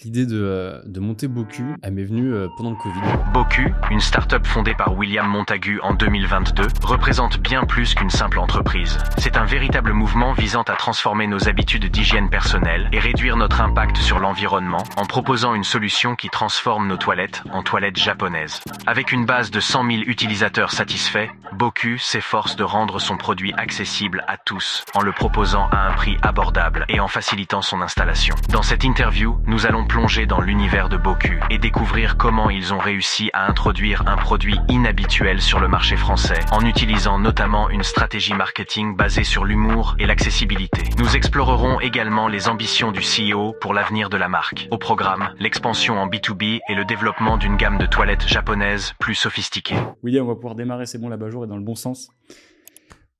l'idée de monter Boku, elle m'est venue pendant le Covid. Boku, une start-up fondée par William Montagu en 2022, représente bien plus qu'une simple entreprise. C'est un véritable mouvement visant à transformer nos habitudes d'hygiène personnelle et réduire notre impact sur l'environnement en proposant une solution qui transforme nos toilettes en toilettes japonaises. Avec une base de 100 000 utilisateurs satisfaits, Boku s'efforce de rendre son produit accessible à tous en le proposant à un prix abordable et en facilitant son installation. Dans cette interview, nous allons plonger dans l'univers de Boku et découvrir comment ils ont réussi à introduire un produit inhabituel sur le marché français en utilisant notamment une stratégie marketing basée sur l'humour et l'accessibilité. Nous explorerons également les ambitions du CEO pour l'avenir de la marque. Au programme, l'expansion en B2B et le développement d'une gamme de toilettes japonaises plus sophistiquées. William, on va pouvoir démarrer, c'est bon, l'abat-jour est dans le bon sens.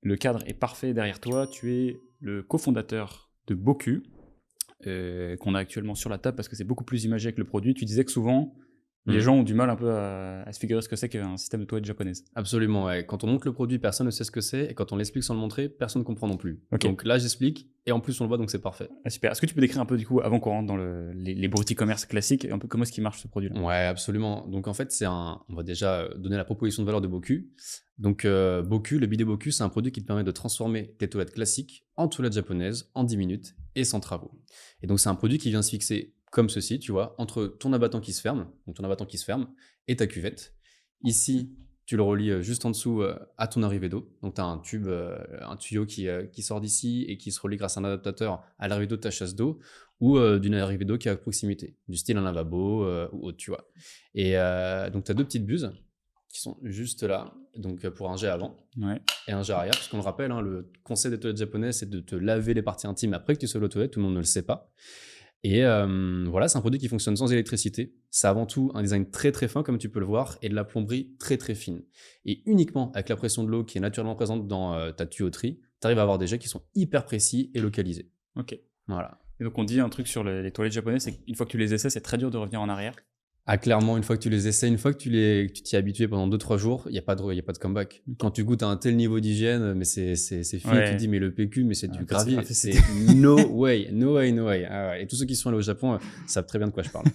Le cadre est parfait derrière toi. Tu es le cofondateur de Boku, qu'on a actuellement sur la table parce que c'est beaucoup plus imagé que le produit. Tu disais que souvent, les gens ont du mal un peu à se figurer ce que c'est qu'un système de toilette japonaise. Absolument, ouais. Quand on montre le produit, personne ne sait ce que c'est, et quand on l'explique sans le montrer, personne ne comprend non plus. Okay. Donc là, j'explique, et en plus on le voit, donc c'est parfait. Ah, super. Est-ce que tu peux décrire un peu, du coup, avant qu'on rentre dans les bruits e-commerce classiques, un peu comment est-ce qu'il marche ce produit-là? Ouais, absolument. Donc en fait, on va déjà donner la proposition de valeur de Boku. Donc Boku, le bidet Boku, c'est un produit qui te permet de transformer tes toilettes classiques en toilettes japonaises en 10 minutes et sans travaux. Et donc c'est un produit qui vient se fixer comme ceci, tu vois, entre ton abattant qui se ferme, et ta cuvette. Ici, tu le relis juste en dessous à ton arrivée d'eau. Donc tu as un tube, un tuyau qui sort d'ici et qui se relie grâce à un adaptateur à l'arrivée d'eau de ta chasse d'eau ou d'une arrivée d'eau qui est à proximité, du style un lavabo ou autre, tu vois. Et donc tu as deux petites buses qui sont juste là, donc pour un jet avant et un jet arrière, parce qu'on le rappelle, hein, le concept des toilettes japonaises, c'est de te laver les parties intimes après que tu sois aux toilettes, tout le monde ne le sait pas. Et voilà, c'est un produit qui fonctionne sans électricité. C'est avant tout un design très très fin, comme tu peux le voir, et de la plomberie très très fine. Et uniquement avec la pression de l'eau qui est naturellement présente dans ta tuyauterie, tu arrives à avoir des jets qui sont hyper précis et localisés. Ok. Voilà. Et donc on dit un truc sur les toilettes japonaises, c'est qu'une fois que tu les essaies, c'est très dur de revenir en arrière. Ah, clairement, une fois que tu les essaies, une fois que tu t'y es habitué pendant 2-3 jours, il n'y a pas de comeback. Quand tu goûtes à un tel niveau d'hygiène, mais c'est fini, tu te dis, mais le PQ, mais c'est du gravier. C'est no way. Ah ouais. Et tous ceux qui sont allés au Japon savent très bien de quoi je parle.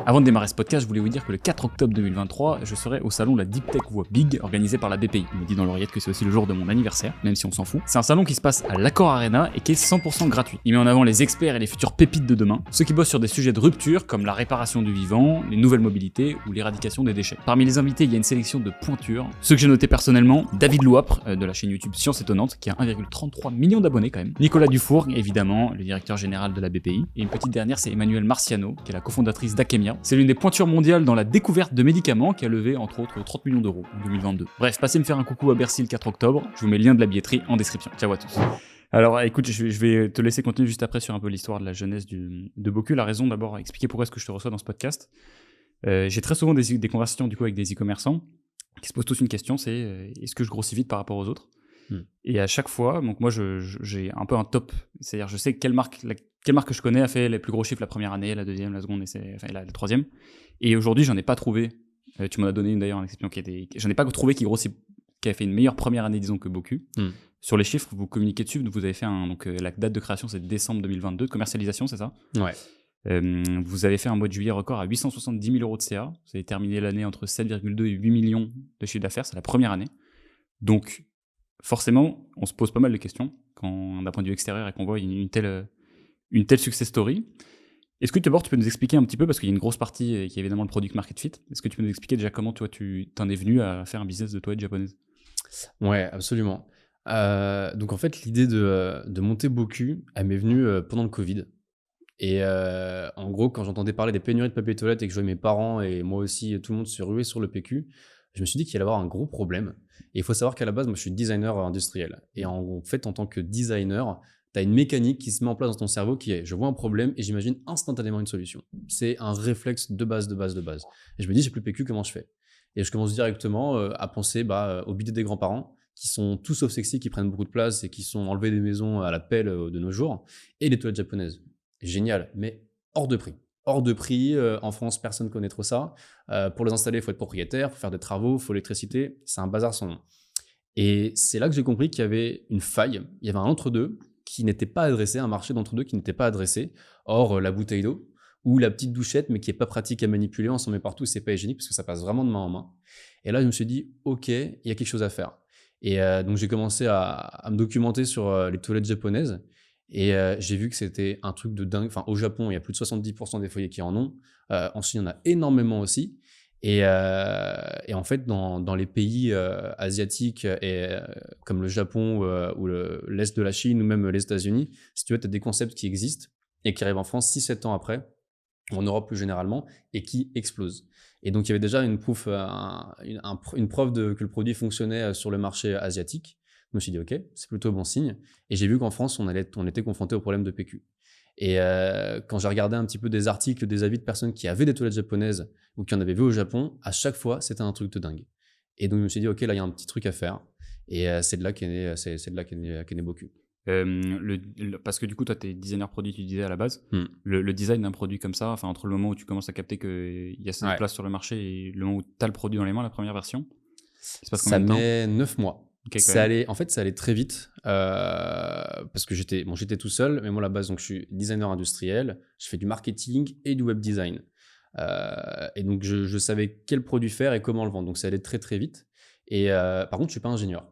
Avant de démarrer ce podcast, je voulais vous dire que le 4 octobre 2023, je serai au salon La Deep Tech Voix Big, organisé par la BPI. Il me dit dans l'oreillette que c'est aussi le jour de mon anniversaire, même si on s'en fout. C'est un salon qui se passe à l'Accor Arena et qui est 100% gratuit. Il met en avant les experts et les futures pépites de demain, ceux qui bossent sur des sujets de rupture comme la réparation du vivant, les nouvelles mobilités ou l'éradication des déchets. Parmi les invités, il y a une sélection de pointures. Ceux que j'ai notés personnellement, David Louapre de la chaîne YouTube Science Étonnante, qui a 1,33 million d'abonnés quand même. Nicolas Dufour, évidemment, le directeur général de la BPI. Et une petite dernière, c'est Emmanuelle Marciano, qui est la cofondatrice d'Akemia. C'est l'une des pointures mondiales dans la découverte de médicaments qui a levé entre autres 30 millions d'euros en 2022. Bref, passez me faire un coucou à Bercy le 4 octobre. Je vous mets le lien de la billetterie en description. Ciao à tous. Alors écoute, je vais te laisser continuer juste après sur un peu l'histoire de la jeunesse de Boku. La raison d'abord, expliquer pourquoi est-ce que je te reçois dans ce podcast. J'ai très souvent des conversations du coup avec des e-commerçants qui se posent tous une question, c'est est-ce que je grossis vite par rapport aux autres? Et à chaque fois, donc moi j'ai un peu un top, c'est-à-dire je sais quelle marque que je connais a fait les plus gros chiffres la première année, la deuxième, la seconde, la troisième. Et aujourd'hui, j'en ai pas trouvé. Tu m'en as donné une d'ailleurs, une exception j'en ai pas trouvé qui a fait une meilleure première année, disons, que Boku. Sur les chiffres, vous communiquez dessus, vous avez fait la date de création, c'est décembre 2022, de commercialisation, c'est ça? Ouais. Vous avez fait un mois de juillet record à 870 000 euros de CA. Vous avez terminé l'année entre 7,2 et 8 millions de chiffre d'affaires. C'est la première année. Donc, forcément, on se pose pas mal de questions d'un point de vue extérieur et qu'on voit une telle success story. Est-ce que d'abord tu peux nous expliquer un petit peu, parce qu'il y a une grosse partie qui est évidemment le product market fit, est-ce que tu peux nous expliquer déjà comment toi tu t'en es venu à faire un business de toilette japonaise? Ouais, absolument. Donc en fait, l'idée de monter Boku, elle m'est venue pendant le Covid. Et en gros, quand j'entendais parler des pénuries de papier toilette et que je voyais mes parents et moi aussi, tout le monde se ruer sur le PQ, je me suis dit qu'il allait y avoir un gros problème. Et il faut savoir qu'à la base, moi, je suis designer industriel. Et en fait, en tant que designer, tu as une mécanique qui se met en place dans ton cerveau qui est, je vois un problème et j'imagine instantanément une solution. C'est un réflexe de base. Et je me dis, j'ai plus PQ, comment je fais? Et je commence directement à penser au bidet des grands-parents, qui sont tous sauf sexy, qui prennent beaucoup de place et qui sont enlevés des maisons à la pelle de nos jours, et les toilettes japonaises. Génial, mais hors de prix. Hors de prix, en France, personne ne connaît trop ça. Pour les installer, il faut être propriétaire, il faut faire des travaux, il faut l'électricité. C'est un bazar sans nom. Et c'est là que j'ai compris qu'il y avait une faille. Il y avait un entre-deux qui n'était pas adressé, un marché d'entre-deux qui n'était pas adressé. Or, la bouteille d'eau ou la petite douchette, mais qui est pas pratique à manipuler, on s'en met partout, c'est pas hygiénique parce que ça passe vraiment de main en main. Et là, je me suis dit, ok, il y a quelque chose à faire. Et donc, j'ai commencé à me documenter sur les toilettes japonaises. Et j'ai vu que c'était un truc de dingue. Enfin, au Japon, il y a plus de 70% des foyers qui en ont. En Chine, il y en a énormément aussi. Et en fait, dans les pays asiatiques comme le Japon ou l'Est de la Chine ou même les États-Unis, si tu veux, tu as des concepts qui existent et qui arrivent en France 6-7 ans après, en Europe plus généralement, et qui explosent. Et donc, il y avait déjà une preuve que le produit fonctionnait sur le marché asiatique. Je me suis dit, OK, c'est plutôt bon signe. Et j'ai vu qu'en France, on était confronté au problème de PQ. Et quand j'ai regardé un petit peu des articles, des avis de personnes qui avaient des toilettes japonaises ou qui en avaient vu au Japon, à chaque fois, c'était un truc de dingue. Et donc, je me suis dit, OK, là, il y a un petit truc à faire. Et c'est de là qu'est né Boku. Parce que du coup, toi, t'es designer produit, tu disais à la base. Le design d'un produit comme ça, enfin, entre le moment où tu commences à capter qu'il y a cette place sur le marché et le moment où tu as le produit dans les mains, la première version, ça se passe combien de temps ? Ça met 9 mois. Okay, ça allait très vite parce que j'étais tout seul, mais moi à la base, donc, je suis designer industriel, je fais du marketing et du web design. Et donc, je savais quel produit faire et comment le vendre. Donc, ça allait très, très vite. Et par contre, je ne suis pas ingénieur.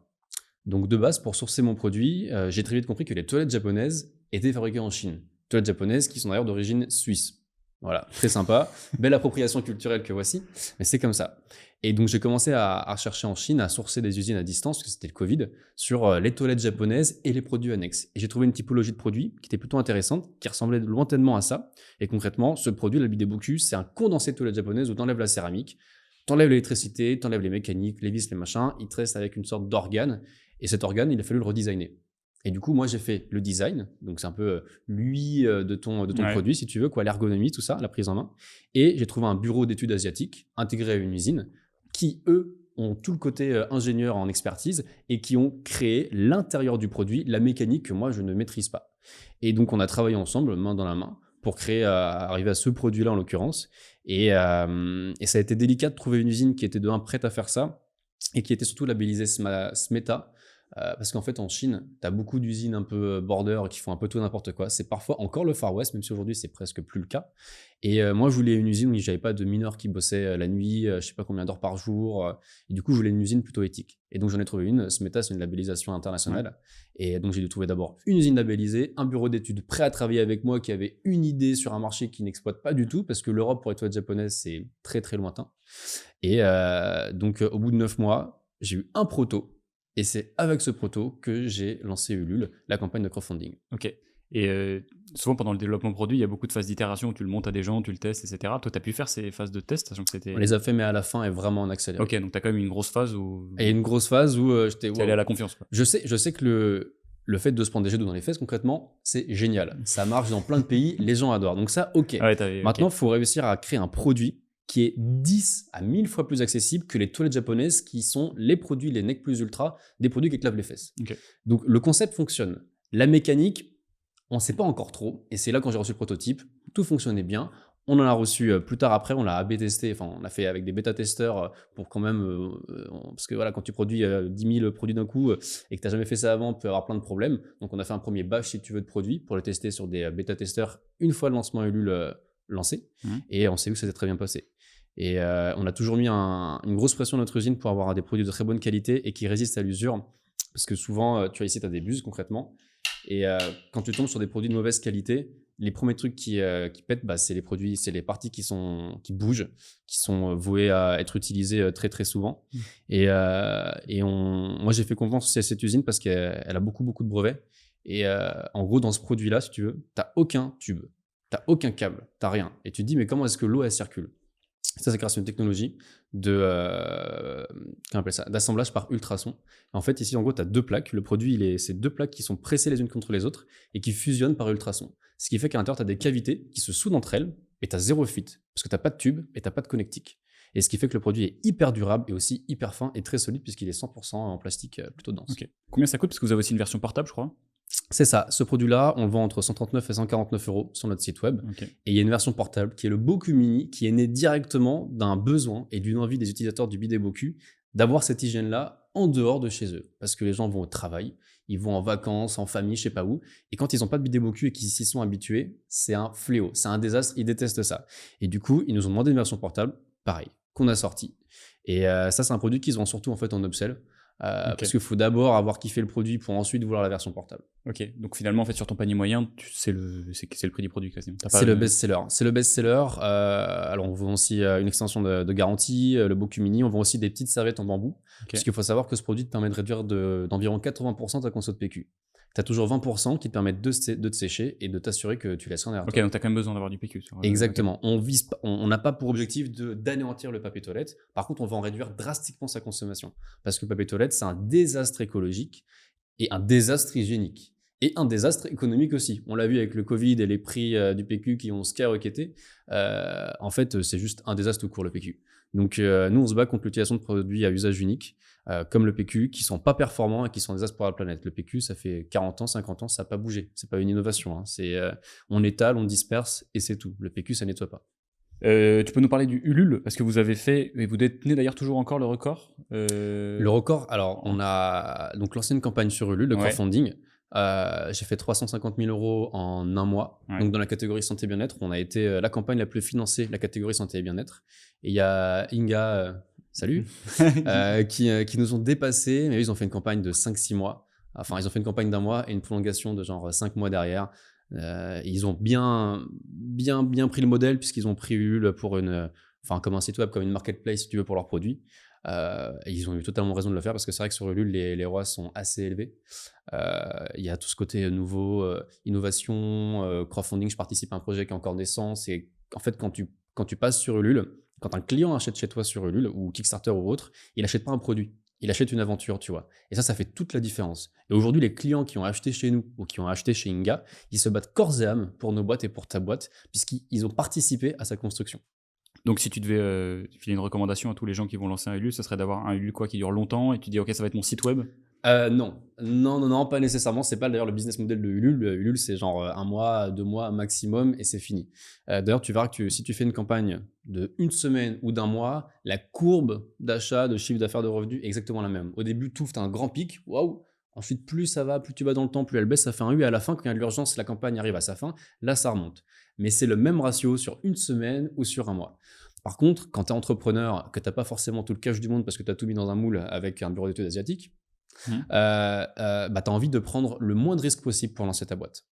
Donc, de base, pour sourcer mon produit, j'ai très vite compris que les toilettes japonaises étaient fabriquées en Chine. Toilettes japonaises qui sont d'ailleurs d'origine suisse. Voilà, très sympa. Belle appropriation culturelle que voici, mais c'est comme ça. Et donc, j'ai commencé à chercher en Chine, à sourcer des usines à distance, parce que c'était le Covid, sur les toilettes japonaises et les produits annexes. Et j'ai trouvé une typologie de produits qui était plutôt intéressante, qui ressemblait lointainement à ça. Et concrètement, ce produit, le bidet Boku, c'est un condensé de toilettes japonaises où tu enlèves la céramique, tu enlèves l'électricité, tu enlèves les mécaniques, les vis, les machins, il te reste avec une sorte d'organe. Et cet organe, il a fallu le redesigner. Et du coup, moi, j'ai fait le design, donc c'est un peu l'UI de ton produit, si tu veux, quoi, l'ergonomie, tout ça, la prise en main. Et j'ai trouvé un bureau d'études asiatiques intégré à une usine qui, eux, ont tout le côté ingénieur en expertise et qui ont créé l'intérieur du produit, la mécanique que moi, je ne maîtrise pas. Et donc, on a travaillé ensemble, main dans la main, pour arriver à ce produit-là, en l'occurrence. Et ça a été délicat de trouver une usine qui était de un prête à faire ça et qui était surtout labellisée SMETA. Parce qu'en fait, en Chine, tu as beaucoup d'usines un peu border qui font un peu tout n'importe quoi. C'est parfois encore le Far West, même si aujourd'hui, c'est presque plus le cas. Et moi, je voulais une usine où j'avais pas de mineurs qui bossaient la nuit, je sais pas combien d'heures par jour. Et du coup, je voulais une usine plutôt éthique. Et donc, j'en ai trouvé une. SMETA, c'est une labellisation internationale. Et donc, j'ai dû trouver d'abord une usine labellisée, un bureau d'études prêt à travailler avec moi qui avait une idée sur un marché qui n'exploite pas du tout, parce que l'Europe, pour les toilettes japonaises, c'est très, très lointain. Et donc, au bout de 9 mois, j'ai eu un proto. Et c'est avec ce proto que j'ai lancé Ulule, la campagne de crowdfunding. Ok. Et souvent, pendant le développement produit, il y a beaucoup de phases d'itération où tu le montes à des gens, tu le testes, etc. Toi, tu as pu faire ces phases de test, sachant que c'était... On les a fait, mais à la fin, est vraiment en accéléré. Ok, donc tu as quand même une grosse phase où... Et une grosse phase où j'étais... Tu allé à la confiance, quoi. Je sais que le fait de se prendre des jets d'eau dans les fesses, concrètement, c'est génial. Ça marche dans plein de pays, les gens adorent. Donc ça, ok. Maintenant, il faut réussir à créer un produit qui est 10 à 1000 fois plus accessible que les toilettes japonaises qui sont les produits, les Nec Plus Ultra, des produits qui te lavent les fesses. Okay. Donc le concept fonctionne. La mécanique, on ne sait pas encore trop. Et c'est là quand j'ai reçu le prototype, tout fonctionnait bien. On en a reçu plus tard après, on l'a AB testé, enfin on l'a fait avec des bêta-testeurs pour quand même, parce que voilà, quand tu produis 10 000 produits d'un coup et que tu n'as jamais fait ça avant, tu peux avoir plein de problèmes. Donc on a fait un premier batch, si tu veux, de produits pour le tester sur des bêta-testeurs une fois le lancement Ulule lancé. Et on s'est vu que ça s'est très bien passé. Et on a toujours mis une grosse pression à notre usine pour avoir des produits de très bonne qualité et qui résistent à l'usure. Parce que souvent, tu vois ici, tu as des buses concrètement. Et quand tu tombes sur des produits de mauvaise qualité, les premiers trucs qui pètent, c'est les parties qui bougent, qui sont vouées à être utilisées très très souvent. Et moi, j'ai fait confiance aussi à cette usine parce qu'elle a beaucoup beaucoup de brevets. Et en gros, dans ce produit-là, si tu veux, tu n'as aucun tube, tu n'as aucun câble, tu n'as rien. Et tu te dis, mais comment est-ce que l'eau, elle circule ? Ça, c'est grâce à une technologie d'assemblage par ultrasons. En fait, ici, en gros, tu as deux plaques. Le produit, c'est deux plaques qui sont pressées les unes contre les autres et qui fusionnent par ultrasons. Ce qui fait qu'à l'intérieur, tu as des cavités qui se soudent entre elles et tu as zéro fuite parce que tu n'as pas de tube et tu n'as pas de connectique. Et ce qui fait que le produit est hyper durable et aussi hyper fin et très solide puisqu'il est 100% en plastique plutôt dense. Okay. Combien ça coûte ? Parce que vous avez aussi une version portable, je crois. C'est ça. Ce produit-là, on le vend entre 139 et 149 € sur notre site web. Okay. Et il y a une version portable qui est le Boku Mini, qui est né directement d'un besoin et d'une envie des utilisateurs du bidet Boku d'avoir cette hygiène-là en dehors de chez eux. Parce que les gens vont au travail, ils vont en vacances, en famille, je sais pas où. Et quand ils n'ont pas de bidet Boku et qu'ils s'y sont habitués, c'est un fléau, c'est un désastre, ils détestent ça. Et du coup, ils nous ont demandé une version portable, pareil, qu'on a sorti. Et ça, c'est un produit qu'ils ont surtout en fait en upsell. Parce qu'il faut d'abord avoir kiffé le produit pour ensuite vouloir la version portable. Ok, donc finalement, en fait, sur ton panier moyen, c'est le prix du produit quasiment. C'est le best-seller. C'est le best-seller. Alors, on vend aussi une extension de garantie, le Boku Mini. On vend aussi des petites serviettes en bambou. Parce qu'il faut savoir que ce produit te permet de réduire d'environ 80% ta conso de PQ. Tu as toujours 20% qui te permettent de te sécher et de t'assurer que tu laisses rien derrière toi. Ok, donc tu as quand même besoin d'avoir du PQ. Exactement. Okay. On n'a pas pour objectif d'anéantir le papier toilette. Par contre, on va en réduire drastiquement sa consommation. Parce que le papier toilette, c'est un désastre écologique et un désastre hygiénique. Et un désastre économique aussi. On l'a vu avec le Covid et les prix du PQ qui ont skyrocketé. En fait, c'est juste un désastre tout court, le PQ. Donc, nous, on se bat contre l'utilisation de produits à usage unique, comme le PQ, qui sont pas performants et qui sont un désastre pour la planète. Le PQ, ça fait 40 ans, 50 ans, ça n'a pas bougé. C'est pas une innovation. Hein. On étale, on disperse et c'est tout. Le PQ, ça nettoie pas. Tu peux nous parler du Ulule, parce que vous avez fait, et vous détenez d'ailleurs toujours encore le record Le record, alors, on a donc lancé une campagne sur Ulule, de crowdfunding. J'ai fait 350 000 € en un mois. Donc, dans la catégorie santé bien-être, on a été la campagne la plus financée, la catégorie santé et bien-être. Et il y a Inga, salut, qui nous ont dépassés, mais eux, ils ont fait une campagne de 5-6 mois. Enfin, ils ont fait une campagne d'un mois et une prolongation de genre 5 mois derrière. Ils ont bien pris le modèle puisqu'ils ont pris Ulule pour comme un site web, comme une marketplace, si tu veux, pour leurs produits. Et ils ont eu totalement raison de le faire parce que c'est vrai que sur Ulule, les ROAS sont assez élevés. Il y a tout ce côté nouveau, innovation, crowdfunding. Je participe à un projet qui est encore naissance. Et en fait, quand tu passes sur Ulule, quand un client achète chez toi sur Ulule ou Kickstarter ou autre, il n'achète pas un produit. Il achète une aventure, tu vois. Et ça fait toute la différence. Et aujourd'hui, les clients qui ont acheté chez nous ou qui ont acheté chez Inga, ils se battent corps et âme pour nos boîtes et pour ta boîte, puisqu'ils ont participé à sa construction. Donc, si tu devais filer une recommandation à tous les gens qui vont lancer un Ulule, ce serait d'avoir un Ulule qui dure longtemps et tu dis, OK, ça va être mon site web. Non, pas nécessairement. C'est pas d'ailleurs le business model de Ulule. Ulule, c'est genre 1 mois, 2 mois maximum et c'est fini. D'ailleurs, tu verras que si tu fais une campagne de 1 semaine ou d'1 mois, la courbe d'achat, de chiffre d'affaires, de revenus est exactement la même. Au début, tu as un grand pic, waouh. Ensuite, plus ça va, plus tu vas dans le temps, plus elle baisse, ça fait un U. Et à la fin, quand il y a de l'urgence, la campagne arrive à sa fin, là, ça remonte. Mais c'est le même ratio sur 1 semaine ou sur 1 mois. Par contre, quand tu es entrepreneur, que tu n'as pas forcément tout le cash du monde parce que tu as tout mis dans un moule avec un bureau d'études asiatique, tu as envie de prendre le moins de risques possible pour lancer ta boîte.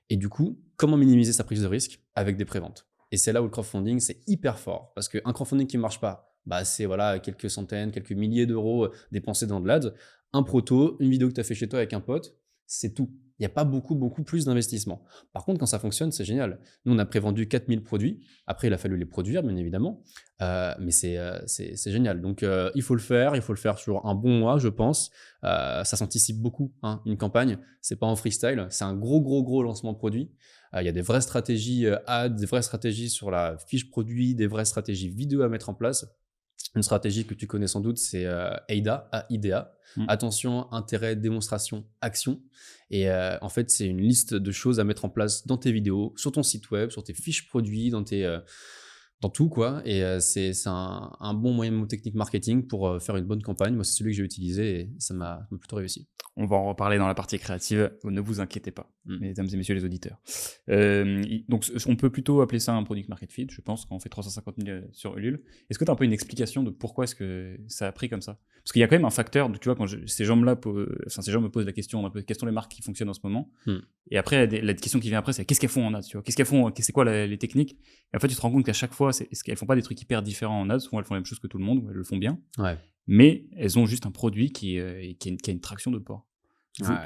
Et du coup, comment minimiser sa prise de risque? Avec des préventes. Et c'est là où le crowdfunding, c'est hyper fort. Parce qu'un crowdfunding qui ne marche pas, c'est quelques centaines, quelques milliers d'euros dépensés dans de l'ad. Un proto, une vidéo que tu as fait chez toi avec un pote, c'est tout. Il n'y a pas beaucoup plus d'investissement. Par contre, quand ça fonctionne, c'est génial. Nous, on a prévendu 4000 produits. Après, il a fallu les produire, bien évidemment. Mais c'est génial. Donc, il faut le faire. Il faut le faire sur un bon mois, je pense. Ça s'anticipe beaucoup, hein, une campagne. Ce n'est pas en freestyle. C'est un gros lancement de produit. Il y a des vraies stratégies ads, des vraies stratégies sur la fiche produit, des vraies stratégies vidéo à mettre en place. Une stratégie que tu connais sans doute, c'est AIDA, A-I-D-A. Attention, intérêt, démonstration, action. Et en fait, c'est une liste de choses à mettre en place dans tes vidéos, sur ton site web, sur tes fiches produits, dans tout, quoi. Et c'est un bon moyen de technique marketing pour faire une bonne campagne. Moi, c'est celui que j'ai utilisé et ça m'a plutôt réussi. On va en reparler dans la partie créative, ne vous inquiétez pas, mesdames et messieurs les auditeurs. Donc, on peut plutôt appeler ça un product market fit, je pense, quand on fait 350 000 sur Ulule. Est-ce que tu as un peu une explication de pourquoi est-ce que ça a pris comme ça? Parce qu'il y a quand même un facteur, tu vois, quand ces gens me posent la question, un peu, quelles sont les marques qui fonctionnent en ce moment? Et après, la question qui vient après, c'est qu'est-ce qu'elles font en ads, tu vois? Qu'est-ce qu'elles font? C'est quoi les techniques? Et en fait, tu te rends compte qu'à chaque fois, elles font pas des trucs hyper différents en ads, souvent elles font la même chose que tout le monde, ou elles le font bien. Ouais. Mais elles ont juste un produit qui a une traction de porc.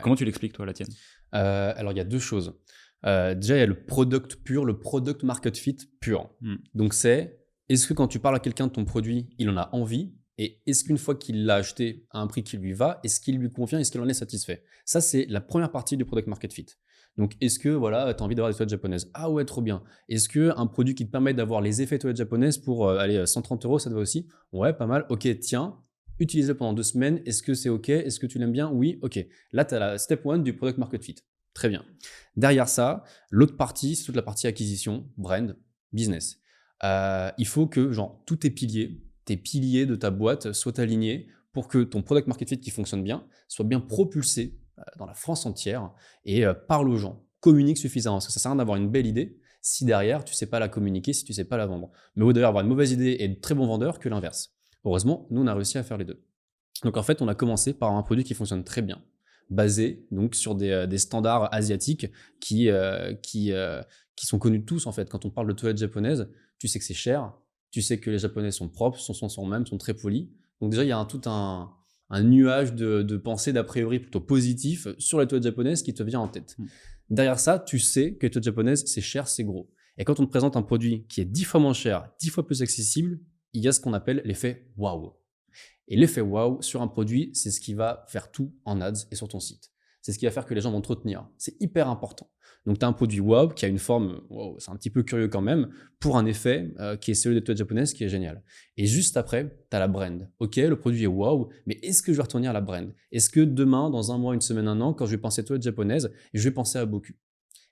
Comment tu l'expliques, toi, la tienne? Alors, il y a 2 choses. Déjà, il y a le product pur, le product market fit pur. Donc, est-ce que quand tu parles à quelqu'un de ton produit, il en a envie? Et est-ce qu'une fois qu'il l'a acheté à un prix qui lui va, est-ce qu'il lui convient? Est-ce qu'il en est satisfait? Ça, c'est la première partie du product market fit. Donc, est-ce que tu as envie d'avoir des toilettes japonaises? Ah ouais, trop bien. Est-ce qu'un produit qui te permet d'avoir les effets toilettes japonaises pour 130 €, ça te va aussi? Ouais, pas mal. Ok, tiens. Utilise-le pendant 2 semaines. Est-ce que c'est OK? Est-ce que tu l'aimes bien? Oui, OK. Là, tu as la step 1 du product market fit. Très bien. Derrière ça, l'autre partie, c'est toute la partie acquisition, brand, business. Il faut que tous tes piliers de ta boîte soient alignés pour que ton product market fit qui fonctionne bien soit bien propulsé dans la France entière et parle aux gens, communique suffisamment. Parce que ça sert à rien d'avoir une belle idée si derrière, tu ne sais pas la communiquer, si tu ne sais pas la vendre. Mais vaut d'ailleurs avoir une mauvaise idée et de très bon vendeur que l'inverse. Heureusement, nous, on a réussi à faire les deux. Donc en fait, on a commencé par un produit qui fonctionne très bien, basé donc sur des standards asiatiques qui sont connus de tous en fait. Quand on parle de toilettes japonaises, tu sais que c'est cher, tu sais que les Japonais sont propres, sont très polis. Donc déjà, il y a tout un nuage de pensée d'a priori plutôt positif sur les toilettes japonaises qui te vient en tête. Derrière ça, tu sais que les toilettes japonaises, c'est cher, c'est gros. Et quand on te présente un produit qui est 10 fois moins cher, 10 fois plus accessible, il y a ce qu'on appelle l'effet waouh. Et l'effet wow sur un produit, c'est ce qui va faire tout en ads et sur ton site. C'est ce qui va faire que les gens vont te retenir. C'est hyper important. Donc, tu as un produit wow qui a une forme, wow, c'est un petit peu curieux quand même, pour un effet qui est celui des toilettes japonaises qui est génial. Et juste après, tu as la brand. Ok, le produit est wow, mais est-ce que je vais retenir la brand? Est-ce que demain, dans un mois, une semaine, un an, quand je vais penser toilettes japonaises, je vais penser à Boku?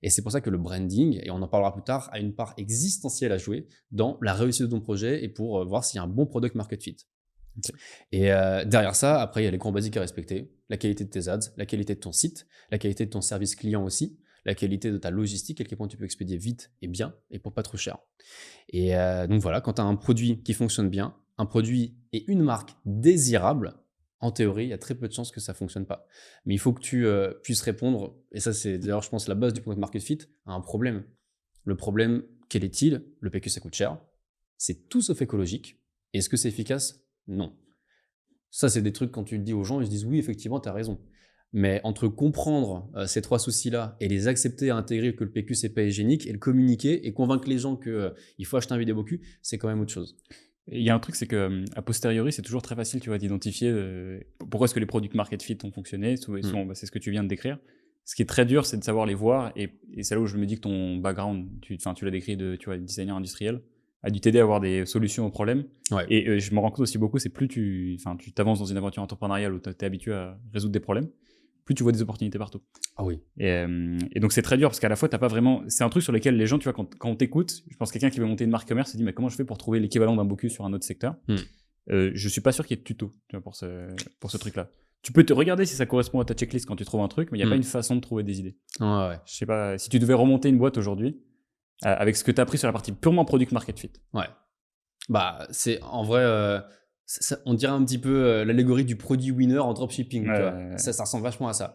Et c'est pour ça que le branding, et on en parlera plus tard, a une part existentielle à jouer dans la réussite de ton projet et pour voir s'il y a un bon product market fit. Okay. Et derrière ça, après, il y a les grands basiques à respecter. La qualité de tes ads, la qualité de ton site, la qualité de ton service client aussi, la qualité de ta logistique, à quel point tu peux expédier vite et bien et pour pas trop cher. Et donc voilà, quand tu as un produit qui fonctionne bien, un produit et une marque désirable, en théorie, il y a très peu de chances que ça ne fonctionne pas. Mais il faut que tu puisses répondre, et ça c'est d'ailleurs je pense la base du product market fit, à un problème. Le problème, quel est-il? Le PQ ça coûte cher, c'est tout sauf écologique. Et est-ce que c'est efficace? Non. Ça, c'est des trucs quand tu le dis aux gens, ils se disent oui, effectivement, tu as raison. Mais entre comprendre ces trois soucis-là et les accepter à intégrer que le PQ, c'est pas hygiénique, et le communiquer et convaincre les gens qu'il faut acheter un vidéo Boku, c'est quand même autre chose. Il y a un truc, c'est que a posteriori, c'est toujours très facile, tu vois, d'identifier pourquoi est-ce que les product market fit ont fonctionné. Souvent, c'est ce que tu viens de décrire. Ce qui est très dur, c'est de savoir les voir, et c'est là où je me dis que ton background, tu l'as décrit designer industriel, a dû t'aider à avoir des solutions aux problèmes. Ouais. Et je me rends compte aussi beaucoup, c'est plus tu t'avances dans une aventure entrepreneuriale où tu es habitué à résoudre des problèmes, plus tu vois des opportunités partout. Ah oui. Et donc c'est très dur parce qu'à la fois, t'as pas vraiment. C'est un truc sur lequel les gens, tu vois, quand on t'écoute, je pense que quelqu'un qui veut monter une marque commerce se dit, mais comment je fais pour trouver l'équivalent d'un Boku sur un autre secteur? Je suis pas sûr qu'il y ait de tuto, tu vois, pour ce truc-là. Tu peux te regarder si ça correspond à ta checklist quand tu trouves un truc, mais il n'y a pas une façon de trouver des idées. Ouais. Je sais pas, si tu devais remonter une boîte aujourd'hui, avec ce que tu as appris sur la partie purement product market fit. Ouais. Bah, c'est en vrai, on dirait un petit peu l'allégorie du produit winner en dropshipping. Ça ressemble vachement à ça.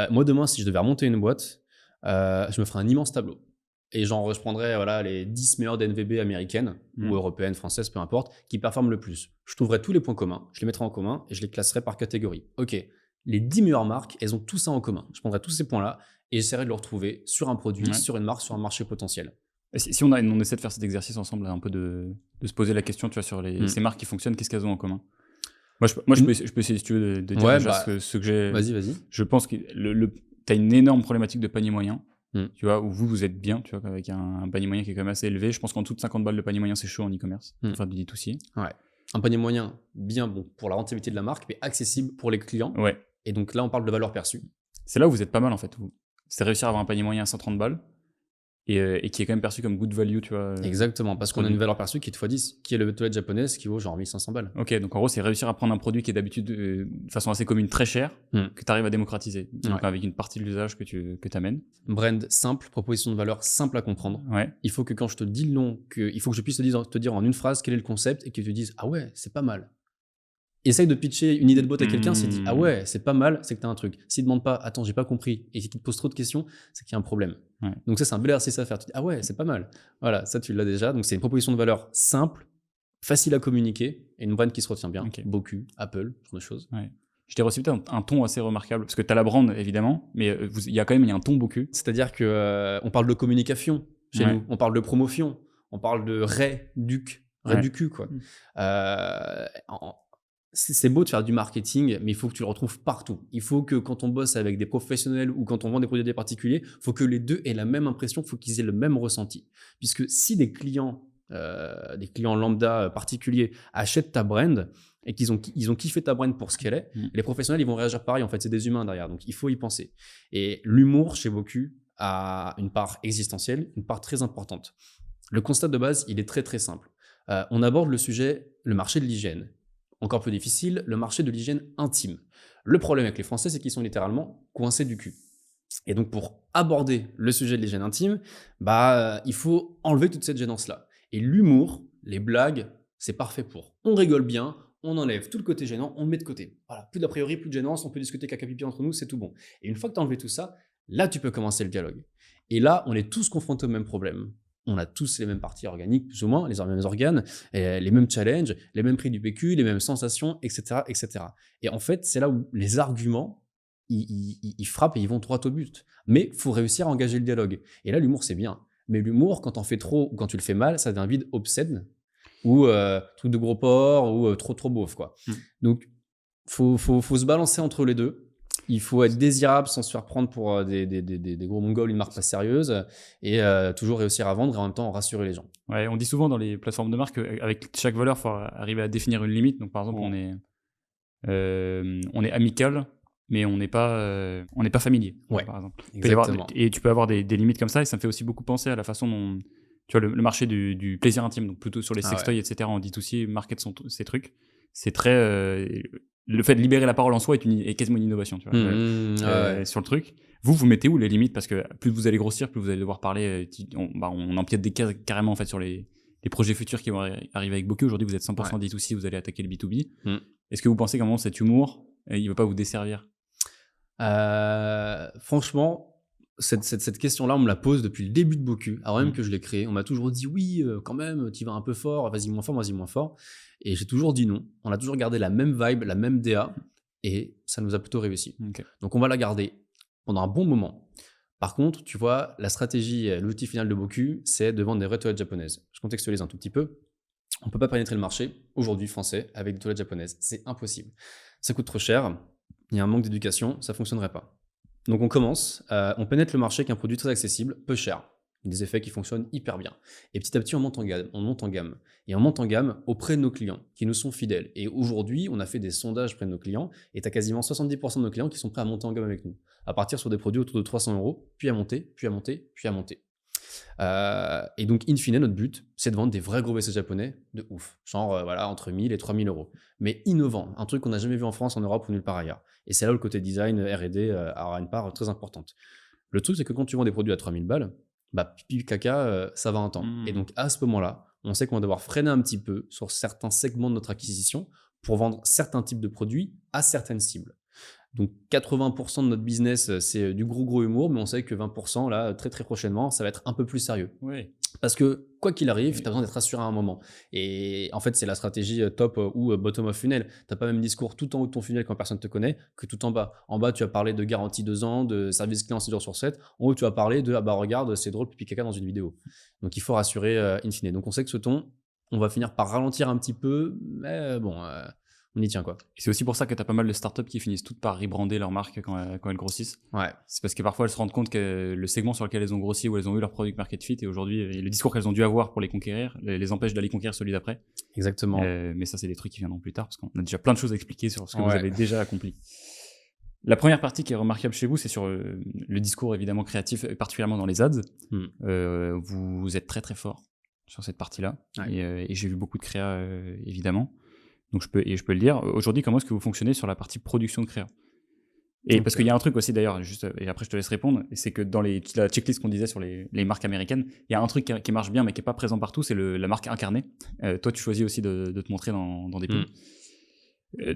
Moi, demain, si je devais remonter une boîte, je me ferais un immense tableau. Et je prendrais les 10 meilleures DNVB américaines ou européennes, françaises, peu importe, qui performent le plus. Je trouverais tous les points communs, je les mettrais en commun et je les classerais par catégorie. Ok, les 10 meilleures marques, elles ont tout ça en commun. Je prendrais tous ces points-là et j'essaierais de le retrouver sur un produit, sur une marque, sur un marché potentiel. Si on essaie de faire cet exercice ensemble, un peu de se poser la question, tu vois, sur ces marques qui fonctionnent, qu'est-ce qu'elles ont en commun? Moi, je peux essayer, si tu veux, de dire déjà ce que j'ai. Vas-y. Je pense que tu as une énorme problématique de panier moyen, tu vois, où vous êtes bien, tu vois, avec un panier moyen qui est quand même assez élevé. Je pense qu'en dessous de 50 balles, le panier moyen, c'est chaud en e-commerce, pour faire du D2C. Ouais. Un panier moyen bien bon pour la rentabilité de la marque, mais accessible pour les clients. Ouais. Et donc là, on parle de valeur perçue. C'est là où vous êtes pas mal, en fait. C'est réussir à avoir un panier moyen à 130 balles. Et qui est quand même perçu comme good value, tu vois. Exactement, parce qu'on a une valeur perçue qui est x10, qui est le toilette japonaise qui vaut genre 1500 balles. Ok, donc en gros, c'est réussir à prendre un produit qui est d'habitude de façon assez commune très cher, que tu arrives à démocratiser, donc avec une partie de l'usage que tu amènes. Brand simple, proposition de valeur simple à comprendre. Ouais. Il faut que quand je te dis le nom, il faut que je puisse te dire en une phrase quel est le concept et que tu te dises ah ouais, c'est pas mal. Essaye de pitcher une idée de boîte à quelqu'un, s'il dit ah ouais, c'est pas mal, c'est que t'as un truc. S'il demande pas attends, j'ai pas compris et qu'il te pose trop de questions, c'est qu'il y a un problème. Ouais. Donc ça, c'est un bel exercice à faire. Tu dis ah ouais, c'est pas mal. Voilà, ça tu l'as déjà. Donc c'est une proposition de valeur simple, facile à communiquer et une brand qui se retient bien. Okay. Boku, Apple, ce genre de choses. Ouais. Je t'ai reçu peut-être un ton assez remarquable parce que t'as la brand évidemment, mais il y a un ton Boku. C'est-à-dire que on parle de communication chez nous, on parle de promotion, on parle de réduc du cul quoi. C'est beau de faire du marketing, mais il faut que tu le retrouves partout. Il faut que quand on bosse avec des professionnels ou quand on vend des produits à des particuliers, il faut que les deux aient la même impression, il faut qu'ils aient le même ressenti. Puisque si des clients lambda particuliers achètent ta brand et qu'ils ont kiffé ta brand pour ce qu'elle est, les professionnels ils vont réagir pareil. En fait, c'est des humains derrière, donc il faut y penser. Et l'humour chez Boku a une part existentielle, une part très importante. Le constat de base, il est très très simple. On aborde le marché de l'hygiène. Encore plus difficile, le marché de l'hygiène intime. Le problème avec les Français, c'est qu'ils sont littéralement coincés du cul. Et donc, pour aborder le sujet de l'hygiène intime, il faut enlever toute cette gênance-là. Et l'humour, les blagues, c'est parfait pour. On rigole bien, on enlève tout le côté gênant, on le met de côté. Voilà, plus d'a priori, plus de gênance, on peut discuter caca pipi entre nous, c'est tout bon. Et une fois que tu as enlevé tout ça, là, tu peux commencer le dialogue. Et là, on est tous confrontés au même problème. On a tous les mêmes parties organiques, plus ou moins, les mêmes organes, les mêmes challenges, les mêmes prix du PQ, les mêmes sensations, etc., etc. Et en fait, c'est là où les arguments, ils frappent et ils vont droit au but. Mais il faut réussir à engager le dialogue. Et là, l'humour, c'est bien. Mais l'humour, quand t'en fais trop ou quand tu le fais mal, ça devient vide obscène ou truc de gros porc ou trop beauf, quoi. Donc, faut se balancer entre les deux. Il faut être désirable sans se faire prendre pour des gros mongols, une marque pas sérieuse, et toujours réussir à vendre et en même temps rassurer les gens. Ouais, on dit souvent dans les plateformes de marque qu'avec chaque valeur, il faut arriver à définir une limite. Donc, par exemple, on est amical, mais on n'est pas familier. Ouais, par exemple. exactement. Et tu peux avoir des limites comme ça, et ça me fait aussi beaucoup penser à la façon dont tu vois le marché du plaisir intime, donc plutôt sur les sextoys, etc. On dit aussi market ces trucs. C'est très le fait de libérer la parole en soi est quasiment une innovation, tu vois. Sur le truc. Vous mettez où les limites, parce que plus vous allez grossir, plus vous allez devoir parler. On empiète des cases carrément en fait sur les projets futurs qui vont arriver avec Boku. Aujourd'hui, vous êtes 100% D2C, vous allez attaquer le B2B. Est-ce que vous pensez qu'à un moment cet humour, il ne va pas vous desservir? Franchement, cette question-là, on me la pose depuis le début de Boku, avant même que je l'ai créé. On m'a toujours dit oui, quand même, tu vas un peu fort, vas-y moins fort. Et j'ai toujours dit non. On a toujours gardé la même vibe, la même DA, et ça nous a plutôt réussi. Okay. Donc on va la garder pendant un bon moment. Par contre, tu vois, la stratégie, l'outil final de Boku, c'est de vendre des vraies toilettes japonaises. Je contextualise un tout petit peu. On ne peut pas pénétrer le marché, aujourd'hui français, avec des toilettes japonaises. C'est impossible. Ça coûte trop cher, il y a un manque d'éducation, ça ne fonctionnerait pas. Donc on commence, on pénètre le marché avec un produit très accessible, peu cher, des effets qui fonctionnent hyper bien. Et petit à petit, on monte en gamme. Et on monte en gamme auprès de nos clients, qui nous sont fidèles. Et aujourd'hui, on a fait des sondages auprès de nos clients, et tu as quasiment 70% de nos clients qui sont prêts à monter en gamme avec nous, à partir sur des produits autour de 300 €, puis à monter. Et donc, in fine, notre but, c'est de vendre des vrais gros WC japonais de ouf. Genre, entre 1000 et 3000 €. Mais innovant, un truc qu'on n'a jamais vu en France, en Europe ou nulle part ailleurs. Et c'est là où le côté design, R&D aura une part très importante. Le truc, c'est que quand tu vends des produits à 3000 balles, pipi, caca, ça va un temps. Et donc, à ce moment-là, on sait qu'on va devoir freiner un petit peu sur certains segments de notre acquisition pour vendre certains types de produits à certaines cibles. Donc 80% de notre business, c'est du gros humour, mais on sait que 20%, là, très très prochainement, ça va être un peu plus sérieux. Oui. Parce que quoi qu'il arrive, tu as besoin d'être rassuré à un moment. Et en fait, c'est la stratégie top ou bottom of funnel. Tu n'as pas le même discours tout en haut de ton funnel quand personne ne te connaît que tout en bas. En bas, tu vas parler de garantie 2 ans, de service client 6 jours sur 7. En haut, tu vas parler de regarde, c'est drôle, pipi caca dans une vidéo. Donc il faut rassurer in fine. Donc on sait que ce ton, on va finir par ralentir un petit peu, mais bon... on y tient, quoi. Et c'est aussi pour ça que tu as pas mal de startups qui finissent toutes par rebrander leur marque quand elles grossissent. Ouais. C'est parce que parfois elles se rendent compte que le segment sur lequel elles ont grossi, où elles ont eu leur product market fit, et aujourd'hui, le discours qu'elles ont dû avoir pour les conquérir, les empêche d'aller conquérir celui d'après. Exactement. Mais ça, c'est des trucs qui viendront plus tard, parce qu'on a déjà plein de choses à expliquer sur ce que vous avez déjà accompli. La première partie qui est remarquable chez vous, c'est sur le discours évidemment créatif, particulièrement dans les ads. Vous êtes très très fort sur cette partie-là. Ouais. Et j'ai vu beaucoup de créa, évidemment. Donc je peux le dire. Aujourd'hui, comment est-ce que vous fonctionnez sur la partie production de créa? Et parce qu'il y a un truc aussi d'ailleurs, juste, et après je te laisse répondre, c'est que dans la checklist qu'on disait sur les marques américaines, il y a un truc qui marche bien mais qui n'est pas présent partout, c'est la marque incarnée. Toi, tu choisis aussi de te montrer dans des pubs.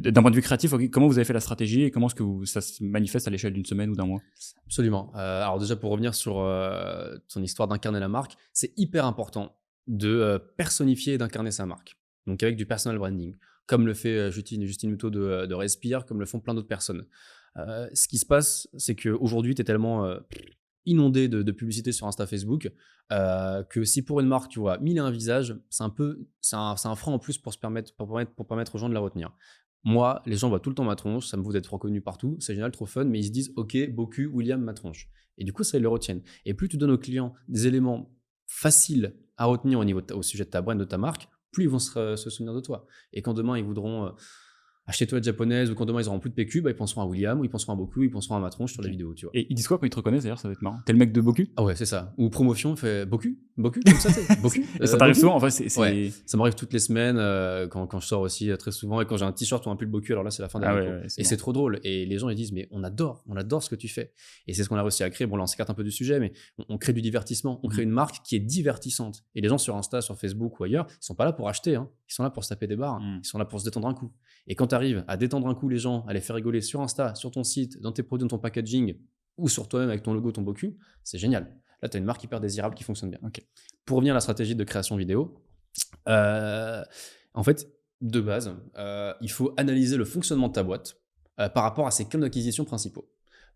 D'un point de vue créatif, comment vous avez fait la stratégie et comment est-ce que ça se manifeste à l'échelle d'une semaine ou d'un mois? Absolument. Alors déjà, pour revenir sur ton histoire d'incarner la marque, c'est hyper important de personnifier et d'incarner sa marque. Donc avec du personal branding, comme le fait Justine Hutto de Respire, comme le font plein d'autres personnes. Ce qui se passe, c'est qu'aujourd'hui, tu es tellement inondé de publicité sur Insta, Facebook, que si pour une marque, tu vois, 1001 visages, c'est un frein en plus pour permettre aux gens de la retenir. Moi, les gens voient tout le temps ma tronche, ça me vaut d'être reconnu partout, c'est génial, trop fun, mais ils se disent, ok, Boku, William, ma tronche. Et du coup, ça, ils le retiennent. Et plus tu donnes aux clients des éléments faciles à retenir au sujet de ta brand, de ta marque, plus ils vont se souvenir de toi. Et quand demain, ils voudront acheter toilettes japonaises ou quand demain ils auront plus de PQ, ils penseront à William, ou ils penseront à Boku, ils penseront à Matronche sur la vidéo, tu vois. Et ils disent quoi quand ils te reconnaissent d'ailleurs, ça va être marrant. T'es le mec de Boku? Ah ouais, c'est ça. Ou promotion, fait Boku, comme ça, c'est Boku. Et ça t'arrive Boku. souvent, en fait, c'est... Ouais, ça m'arrive toutes les semaines quand je sors aussi très souvent et quand j'ai un t-shirt ou un pull Boku, alors là c'est la fin de la Ah réco. ouais, Et c'est trop drôle. Et les gens ils disent mais on adore ce que tu fais. Et c'est ce qu'on a réussi à créer. Bon là on s'écarte un peu du sujet, mais on crée du divertissement. On crée une marque qui est divertissante. Et les gens sur Insta, sur Facebook ou ailleurs, ils sont pas là pour acheter, hein. Ils sont là pour se taper des barres. Ils sont là pour se détendre un coup. Et quand tu arrives à détendre un coup les gens, à les faire rigoler sur Insta, sur ton site, dans tes produits, dans ton packaging ou sur toi-même avec ton logo, ton Boku, c'est génial. Là, tu as une marque hyper désirable qui fonctionne bien. Ok. Pour revenir à la stratégie de création vidéo, en fait, de base, il faut analyser le fonctionnement de ta boîte par rapport à ses canaux d'acquisition principaux.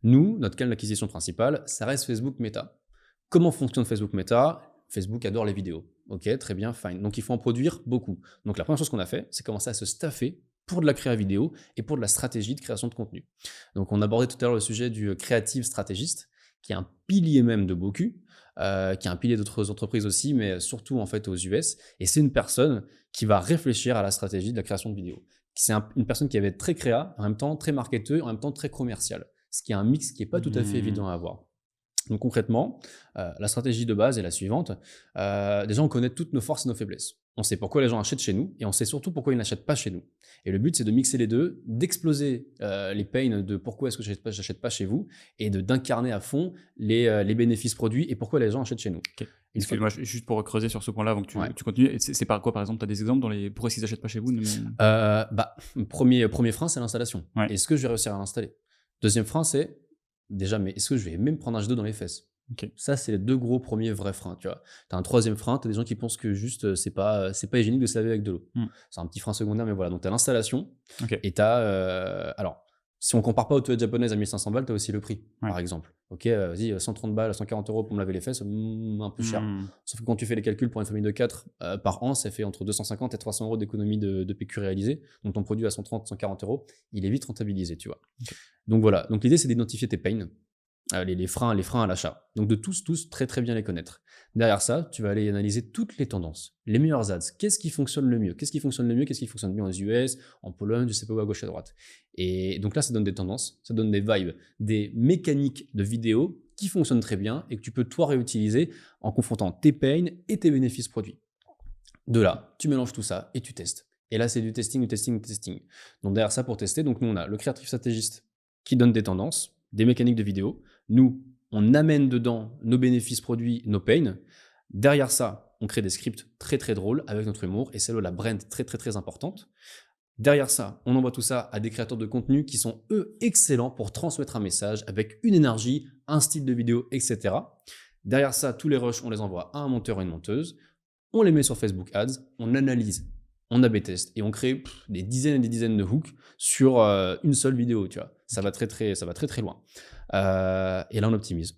Nous, notre canal d'acquisition principal, ça reste Facebook Meta. Comment fonctionne Facebook Meta ? Facebook adore les vidéos. Ok, très bien, fine. Donc, il faut en produire beaucoup. Donc, la première chose qu'on a fait, c'est commencer à se staffer pour de la créa vidéo et pour de la stratégie de création de contenu. Donc, on abordait tout à l'heure le sujet du creative stratégiste, qui est un pilier même de Boku, qui est un pilier d'autres entreprises aussi, mais surtout en fait aux US. Et c'est une personne qui va réfléchir à la stratégie de la création de vidéos. C'est une personne qui va être très créa, en même temps très marketeur, en même temps très commercial. Ce qui est un mix qui n'est pas tout à fait évident à avoir. Donc concrètement, la stratégie de base est la suivante. Déjà, on connaît toutes nos forces et nos faiblesses. On sait pourquoi les gens achètent chez nous et on sait surtout pourquoi ils n'achètent pas chez nous. Et le but, c'est de mixer les deux, d'exploser les pains de pourquoi est-ce que j'achète pas chez vous et d'incarner à fond les bénéfices produits et pourquoi les gens achètent chez nous. Okay. Excuse-moi, juste pour creuser sur ce point-là avant que tu continues, c'est par quoi, par exemple, tu as des exemples pourquoi est-ce qu'ils n'achètent pas chez vous? Premier frein, c'est l'installation. Ouais. Est-ce que je vais réussir à l'installer? Deuxième frein, c'est déjà, mais est-ce que je vais même prendre un jet d'eau dans les fesses? Okay. Ça, c'est les deux gros premiers vrais freins, tu vois. T'as un troisième frein, t'as des gens qui pensent que juste, c'est pas hygiénique de se laver avec de l'eau. C'est un petit frein secondaire, mais voilà. Donc, t'as l'installation et t'as... alors, si on compare pas aux toilettes japonaises à 1500 balles, t'as aussi le prix, par exemple. Ok, vas-y, 130 balles, 140 euros pour me laver les fesses, un peu cher. Sauf que quand tu fais les calculs pour une famille de 4 par an, ça fait entre 250 et 300 euros d'économie de PQ réalisée. Donc, ton produit à 130, 140 euros, il est vite rentabilisé, tu vois. Okay. Donc, voilà. Donc, l'idée, c'est d'identifier tes pains. Les freins à l'achat. Donc de tous très très bien les connaître. Derrière ça, tu vas aller analyser toutes les tendances, les meilleurs ads. Qu'est-ce qui fonctionne le mieux? Qu'est-ce qui fonctionne bien aux US, en Pologne, je sais pas où, à gauche, à droite. Et donc là, ça donne des tendances, ça donne des vibes, des mécaniques de vidéo qui fonctionnent très bien et que tu peux toi réutiliser en confrontant tes pains et tes bénéfices produits. De là, tu mélanges tout ça et tu testes. Et là, c'est du testing. Donc derrière ça, pour tester, donc nous on a le créatif stratégiste qui donne des tendances, des mécaniques de vidéo. Nous, on amène dedans nos bénéfices produits, nos pains. Derrière ça, on crée des scripts très très drôles avec notre humour et c'est là la brand très très très importante. Derrière ça, on envoie tout ça à des créateurs de contenu qui sont eux excellents pour transmettre un message avec une énergie, un style de vidéo, etc. Derrière ça, tous les rushs, on les envoie à un monteur et une monteuse. On les met sur Facebook Ads, on analyse, on A/B teste et on crée des dizaines et des dizaines de hooks sur une seule vidéo, tu vois. Ça va très très loin. Et là, on optimise.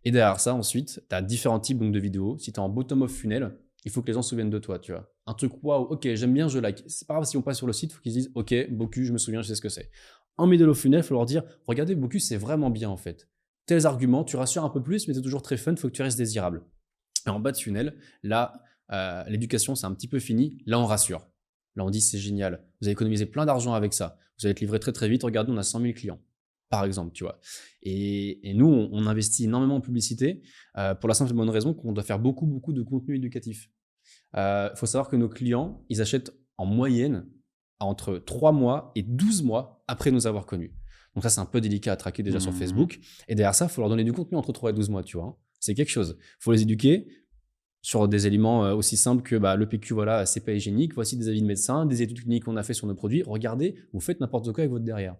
Et derrière ça, ensuite, tu as différents types donc, de vidéos. Si tu es en bottom of funnel, il faut que les gens se souviennent de toi, tu vois. Un truc, waouh, ok, j'aime bien, je like. C'est pas grave si on passe sur le site, il faut qu'ils se disent, ok, Boku, je me souviens, je sais ce que c'est. En middle of funnel, il faut leur dire, regardez, Boku, c'est vraiment bien en fait. Tels arguments, tu rassures un peu plus, mais c'est toujours très fun, il faut que tu restes désirable. Et en bas de funnel, là, l'éducation, c'est un petit peu fini. Là, on rassure. Là, on dit, c'est génial. Vous allez économiser plein d'argent avec ça. Vous allez être livré très très vite. Regardez, on a 100 000 clients, par exemple, tu vois. Et nous, on investit énormément en publicité pour la simple et bonne raison qu'on doit faire beaucoup de contenu éducatif. Faut savoir que nos clients, ils achètent en moyenne entre 3 mois et 12 mois après nous avoir connus. Donc ça, c'est un peu délicat à traquer déjà sur Facebook. Et derrière ça, il faut leur donner du contenu entre 3 et 12 mois, tu vois. C'est quelque chose. Il faut les éduquer sur des éléments aussi simples que le PQ, voilà, c'est pas hygiénique. Voici des avis de médecins, des études cliniques qu'on a fait sur nos produits. Regardez, vous faites n'importe quoi avec votre derrière.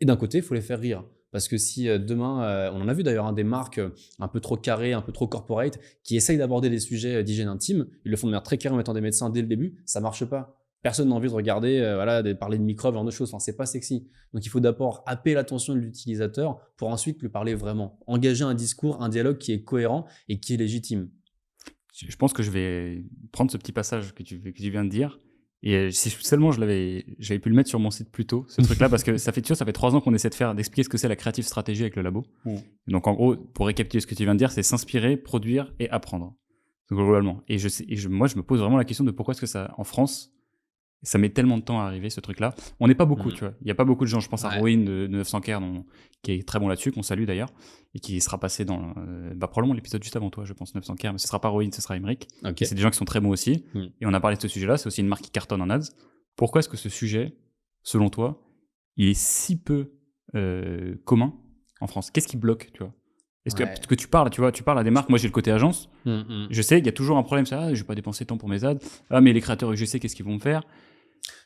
Et d'un côté, il faut les faire rire. Parce que si demain, on en a vu d'ailleurs des marques un peu trop carrées, un peu trop corporate, qui essayent d'aborder des sujets d'hygiène intime, ils le font de manière très carrée en mettant des médecins dès le début, ça marche pas. Personne n'a envie de regarder, de parler de microbes, ce genre de choses. Enfin, c'est pas sexy. Donc, il faut d'abord happer l'attention de l'utilisateur pour ensuite lui parler vraiment. Engager un discours, un dialogue qui est cohérent et qui est légitime. Je pense que je vais prendre ce petit passage que tu viens de dire. Et si seulement j'avais pu le mettre sur mon site plus tôt, ce truc-là, parce que ça fait 3 ans qu'on essaie d'expliquer ce que c'est la creative stratégie avec le labo. Donc, en gros, pour récapituler ce que tu viens de dire, c'est s'inspirer, produire et apprendre. Donc, globalement. Moi, je me pose vraiment la question de pourquoi est-ce que ça, en France, Ça met tellement de temps à arriver, ce truc-là. On n'est pas beaucoup, tu vois. Il n'y a pas beaucoup de gens. Je pense à Ouais. Rowan de 900K, qui est très bon là-dessus, qu'on salue d'ailleurs, et qui sera passé dans probablement l'épisode juste avant toi, je pense, 900K, mais ce sera pas Rowan, ce sera Emmerich. Ok. Et c'est des gens qui sont très bons aussi. Mm. Et on a parlé de ce sujet-là, c'est aussi une marque qui cartonne en ads. Pourquoi est-ce que ce sujet, selon toi, il est si peu commun en France? Qu'est-ce qui bloque, tu vois? Est-ce Ouais. que tu parles à des marques? Moi, j'ai le côté agence. Mm. Je sais qu'il y a toujours un problème, ça, je vais pas dépenser tant pour mes ads. Ah, mais les créateurs UGC, qu'est-ce qu'ils vont me faire?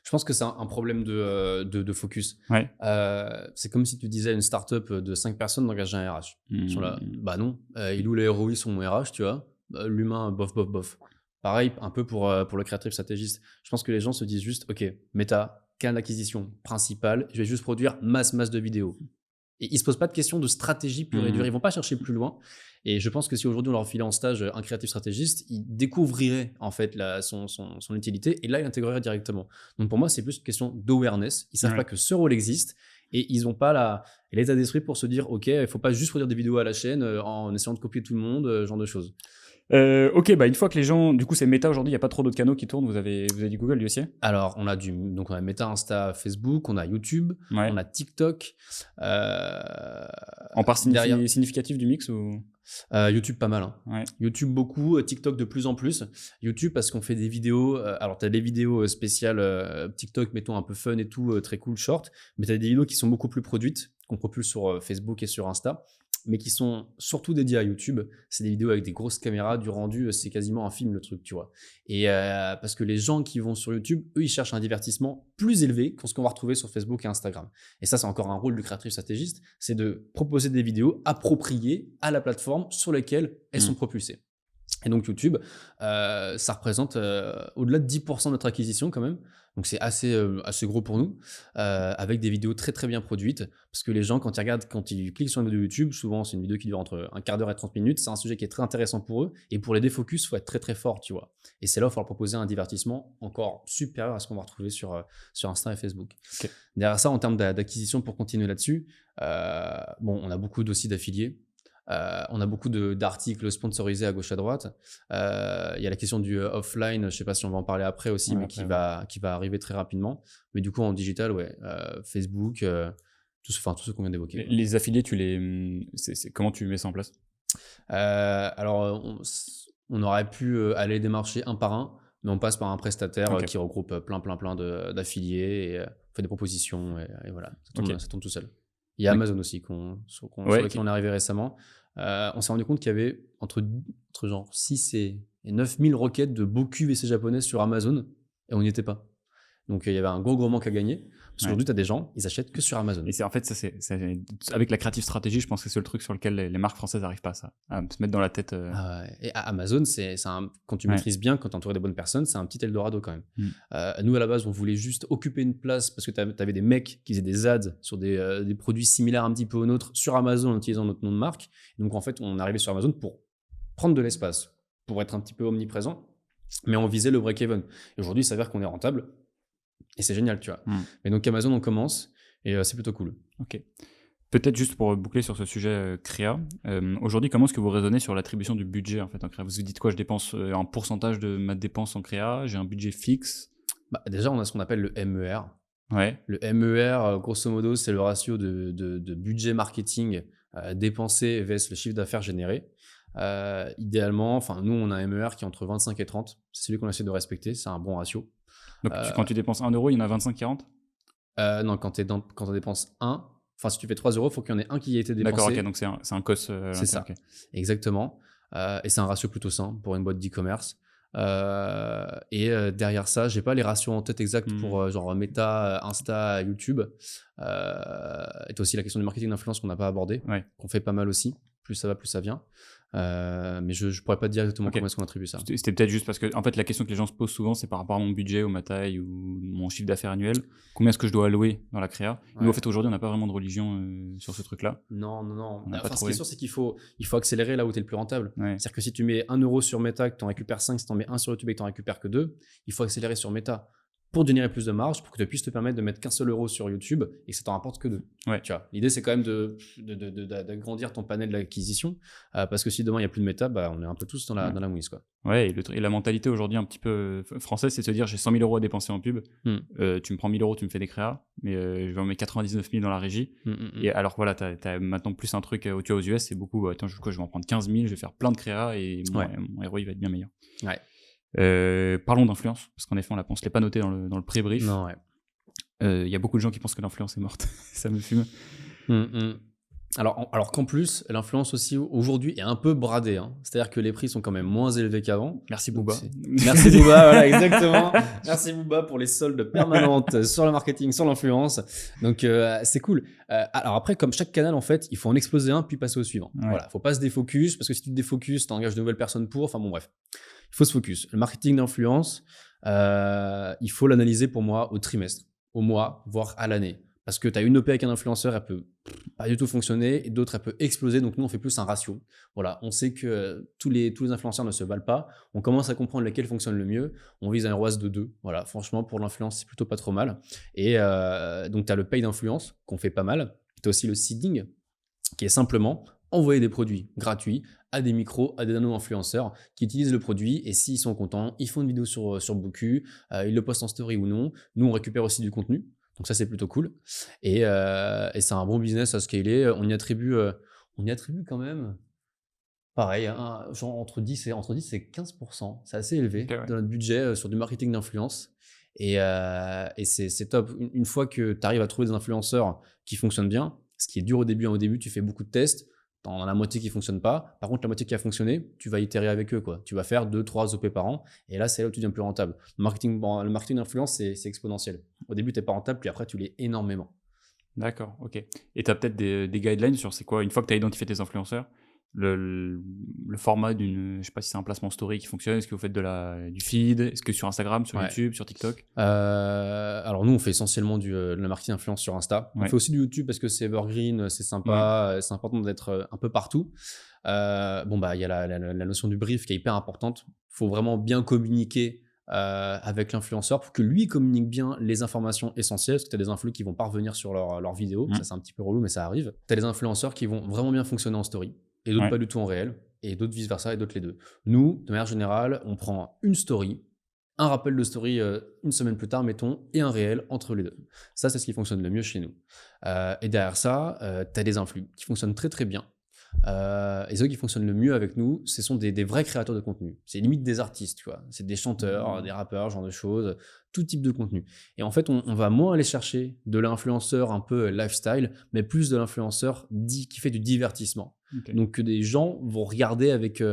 Je pense que c'est un problème de focus. Ouais. C'est comme si tu disais à une startup de 5 personnes d'engager un RH. Ils sont là, bah non, il est où les ROI sur mon RH, tu vois? L'humain, bof, bof, bof. Pareil, un peu pour le creative stratégiste. Je pense que les gens se disent juste, ok, Meta, canal d'acquisition principal, je vais juste produire masse de vidéos. Et ils se posent pas de questions de stratégie pure et dure. Ils vont pas chercher plus loin. Et je pense que si aujourd'hui on leur filait en stage un créatif stratégiste, ils découvriraient en fait son utilité et là ils l'intégreraient directement. Donc pour moi c'est plus une question d'awareness. Ils savent pas que ce rôle existe et ils n'ont pas l'état d'esprit pour se dire ok, il faut pas juste produire des vidéos à la chaîne en essayant de copier tout le monde, ce genre de choses. Ok, bah une fois que les gens, du coup c'est Meta aujourd'hui, il n'y a pas trop d'autres canaux qui tournent, vous avez dit Google, lui aussi? Alors on a Meta, Insta, Facebook, on a YouTube, Ouais. on a TikTok. En part derrière. significatif du mix ou? YouTube pas mal, hein. Ouais. YouTube beaucoup, TikTok de plus en plus. YouTube parce qu'on fait des vidéos, alors tu as des vidéos spéciales TikTok, mettons un peu fun et tout, très cool, short, mais tu as des vidéos qui sont beaucoup plus produites, qu'on propulse sur Facebook et sur Insta, mais qui sont surtout dédiées à YouTube. C'est des vidéos avec des grosses caméras, du rendu, c'est quasiment un film le truc, tu vois. Et parce que les gens qui vont sur YouTube, eux, ils cherchent un divertissement plus élevé que ce qu'on va retrouver sur Facebook et Instagram. Et ça, c'est encore un rôle du créatif stratégiste, c'est de proposer des vidéos appropriées à la plateforme sur lesquelles elles sont propulsées. Et donc YouTube, ça représente au-delà de 10% de notre acquisition quand même. Donc c'est assez gros pour nous, avec des vidéos très très bien produites. Parce que les gens, quand ils cliquent sur une vidéo YouTube, souvent c'est une vidéo qui dure entre un quart d'heure et 30 minutes. C'est un sujet qui est très intéressant pour eux. Et pour les défocus, il faut être très très fort, tu vois. Et c'est là où il faut leur proposer un divertissement encore supérieur à ce qu'on va retrouver sur Insta et Facebook. Okay. Derrière ça, en termes d'acquisition, pour continuer là-dessus, on a beaucoup aussi d'affiliés. On a beaucoup d'articles sponsorisés à gauche à droite. Il y a la question du offline, je ne sais pas si on va en parler après aussi, mais qui va arriver très rapidement. Mais du coup, en digital, Facebook, tout ce qu'on vient d'évoquer. Les affiliés, comment tu mets ça en place? Alors, on aurait pu aller démarcher un par un, mais on passe par un prestataire qui regroupe plein d'affiliés et fait des propositions et voilà, ça tourne tout seul. Il y a Amazon aussi sur lequel on est arrivé récemment. On s'est rendu compte qu'il y avait entre genre 6 et 9 000 requêtes de beaux QVC japonaises sur Amazon et on n'y était pas. Donc il y avait un gros manque à gagner. Parce qu'aujourd'hui, tu as des gens, ils achètent que sur Amazon. Et c'est avec la creative stratégie, je pense que c'est le truc sur lequel les marques françaises n'arrivent pas à se mettre dans la tête. Et à Amazon, quand tu maîtrises bien, quand tu entouré des bonnes personnes, c'est un petit Eldorado quand même. Nous, à la base, on voulait juste occuper une place parce que tu avais des mecs qui faisaient des ads sur des produits similaires un petit peu aux nôtres sur Amazon en utilisant notre nom de marque. Et donc, en fait, on est arrivé sur Amazon pour prendre de l'espace, pour être un petit peu omniprésent, mais on visait le break-even. Et aujourd'hui, il s'avère qu'on est rentable. Et c'est génial, tu vois. Mais donc Amazon, on commence et c'est plutôt cool. Ok. Peut-être juste pour boucler sur ce sujet créa, aujourd'hui, comment est-ce que vous raisonnez sur l'attribution du budget en fait en créa? Vous vous dites quoi? Je dépense un pourcentage de ma dépense en créa, j'ai un budget fixe? Déjà, on a ce qu'on appelle le MER. Ouais. Le MER, grosso modo, c'est le ratio de budget marketing dépensé vs le chiffre d'affaires généré. Idéalement, nous, on a un MER qui est entre 25 et 30. C'est celui qu'on essaie de respecter, c'est un bon ratio. Donc, quand tu dépenses 1 euro, il y en a 25-40? Non, quand tu dépenses 1, si tu fais 3 euros, il faut qu'il y en ait un qui ait été dépensé. D'accord, ok, donc c'est un cost. C'est ça, exactement. Et c'est un ratio plutôt simple pour une boîte d'e-commerce. Derrière ça, j'ai pas les ratios en tête exacts pour genre Meta, Insta, YouTube. Et t'as aussi la question du marketing d'influence qu'on n'a pas abordé, qu'on fait pas mal aussi. Plus ça va, plus ça vient. Mais je pourrais pas te dire exactement comment est-ce qu'on attribue ça. C'était peut-être juste parce que en fait la question que les gens se posent souvent, c'est par rapport à mon budget ou ma taille ou mon chiffre d'affaires annuel, combien est-ce que je dois allouer dans la créa. Nous en fait aujourd'hui on n'a pas vraiment de religion sur ce truc là. Non. Ce qui est sûr, c'est qu'il faut accélérer là où tu es le plus rentable. C'est-à-dire que si tu mets 1 euro sur Meta, que tu en récupères 5, si tu en mets 1 sur YouTube et que tu en récupères que 2, il faut accélérer sur Meta. pour générer plus de marge, pour que tu puisses te permettre de mettre qu'un seul euro sur YouTube et que ça t'en rapporte que 2. Ouais. Tu vois, l'idée, c'est quand même d'agrandir ton panel d'acquisition parce que si demain, il n'y a plus de méta, on est un peu tous dans la mouise, quoi. Ouais, et la mentalité aujourd'hui un petit peu française, c'est de se dire j'ai 100 000 euros à dépenser en pub, tu me prends 1 000 euros, tu me fais des créas, mais je vais en mettre 99 000 dans la régie. Et alors voilà, t'as maintenant plus un truc, tu vois, aux US, c'est beaucoup, attends, je vais en prendre 15 000, je vais faire plein de créas et mon héros, il va être bien meilleur. Ouais. Parlons d'influence, parce qu'en effet, on ne l'ait pas noté dans le pré-brief. Non, ouais. Y a beaucoup de gens qui pensent que l'influence est morte. Ça me fume. Alors qu'en plus, l'influence aussi aujourd'hui est un peu bradée. Hein. C'est-à-dire que les prix sont quand même moins élevés qu'avant. Merci Booba. Merci Booba, voilà, exactement. Merci Booba pour les soldes permanentes sur le marketing, sur l'influence. Donc c'est cool. Alors après, comme chaque canal, en fait, il faut en exploser un puis passer au suivant. Ouais. Voilà, faut pas se défocus parce que si tu te défocuses, tu engages de nouvelles personnes pour. Enfin bon, bref. Il faut se focus. Le marketing d'influence, il faut l'analyser pour moi au trimestre, au mois, voire à l'année. Parce que tu as une OP avec un influenceur, elle peut pas du tout fonctionner, et d'autres, elle peut exploser. Donc nous, on fait plus un ratio. Voilà, on sait que tous les influenceurs ne se valent pas. On commence à comprendre lesquels fonctionnent le mieux. On vise un ROAS de 2. Voilà, franchement, pour l'influence, c'est plutôt pas trop mal. Et donc, tu as le pay d'influence, qu'on fait pas mal. Tu as aussi le seeding, qui est simplement envoyer des produits gratuits à des micros, à des nano-influenceurs qui utilisent le produit, et s'ils sont contents, ils font une vidéo sur Boku, ils le postent en story ou non. Nous, on récupère aussi du contenu. Donc ça, c'est plutôt cool. Et c'est un bon business à scaler. On y attribue quand même, pareil, genre entre 10 et 15%. C'est assez élevé dans notre budget sur du marketing d'influence. Et c'est top. Une fois que tu arrives à trouver des influenceurs qui fonctionnent bien, ce qui est dur au début, tu fais beaucoup de tests. T'en as la moitié qui ne fonctionne pas. Par contre, la moitié qui a fonctionné, tu vas itérer avec eux, quoi. Tu vas faire 2-3 OP par an. Et là, c'est là où tu deviens plus rentable. Le marketing d'influence, c'est exponentiel. Au début, tu n'es pas rentable, puis après, tu l'es énormément. D'accord, ok. Et tu as peut-être des guidelines sur c'est quoi, une fois que tu as identifié tes influenceurs, le format d'une, je sais pas si c'est un placement story qui fonctionne, est-ce que vous faites du feed, est-ce que sur Instagram, sur YouTube, sur TikTok? Alors nous, on fait essentiellement de la marketing d'influence sur Insta. On fait aussi du YouTube parce que c'est evergreen, c'est sympa, c'est important d'être un peu partout. Il y a la notion du brief qui est hyper importante. Il faut vraiment bien communiquer avec l'influenceur pour que lui communique bien les informations essentielles, parce que tu as des influx qui vont pas revenir sur leur vidéo. Ça, c'est un petit peu relou, mais ça arrive. Tu as des influenceurs qui vont vraiment bien fonctionner en story et d'autres pas du tout en réel, et d'autres vice versa, et d'autres les deux. Nous, de manière générale, on prend une story, un rappel de story une semaine plus tard, mettons, et un réel entre les deux. Ça, c'est ce qui fonctionne le mieux chez nous. Et derrière ça, tu as des influx qui fonctionnent très très bien. Et ceux qui fonctionnent le mieux avec nous, ce sont des vrais créateurs de contenu. C'est limite des artistes, tu vois. C'est des chanteurs, des rappeurs, ce genre de choses, tout type de contenu. Et en fait, on va moins aller chercher de l'influenceur un peu lifestyle, mais plus de l'influenceur qui fait du divertissement. Okay. Donc que des gens vont regarder avec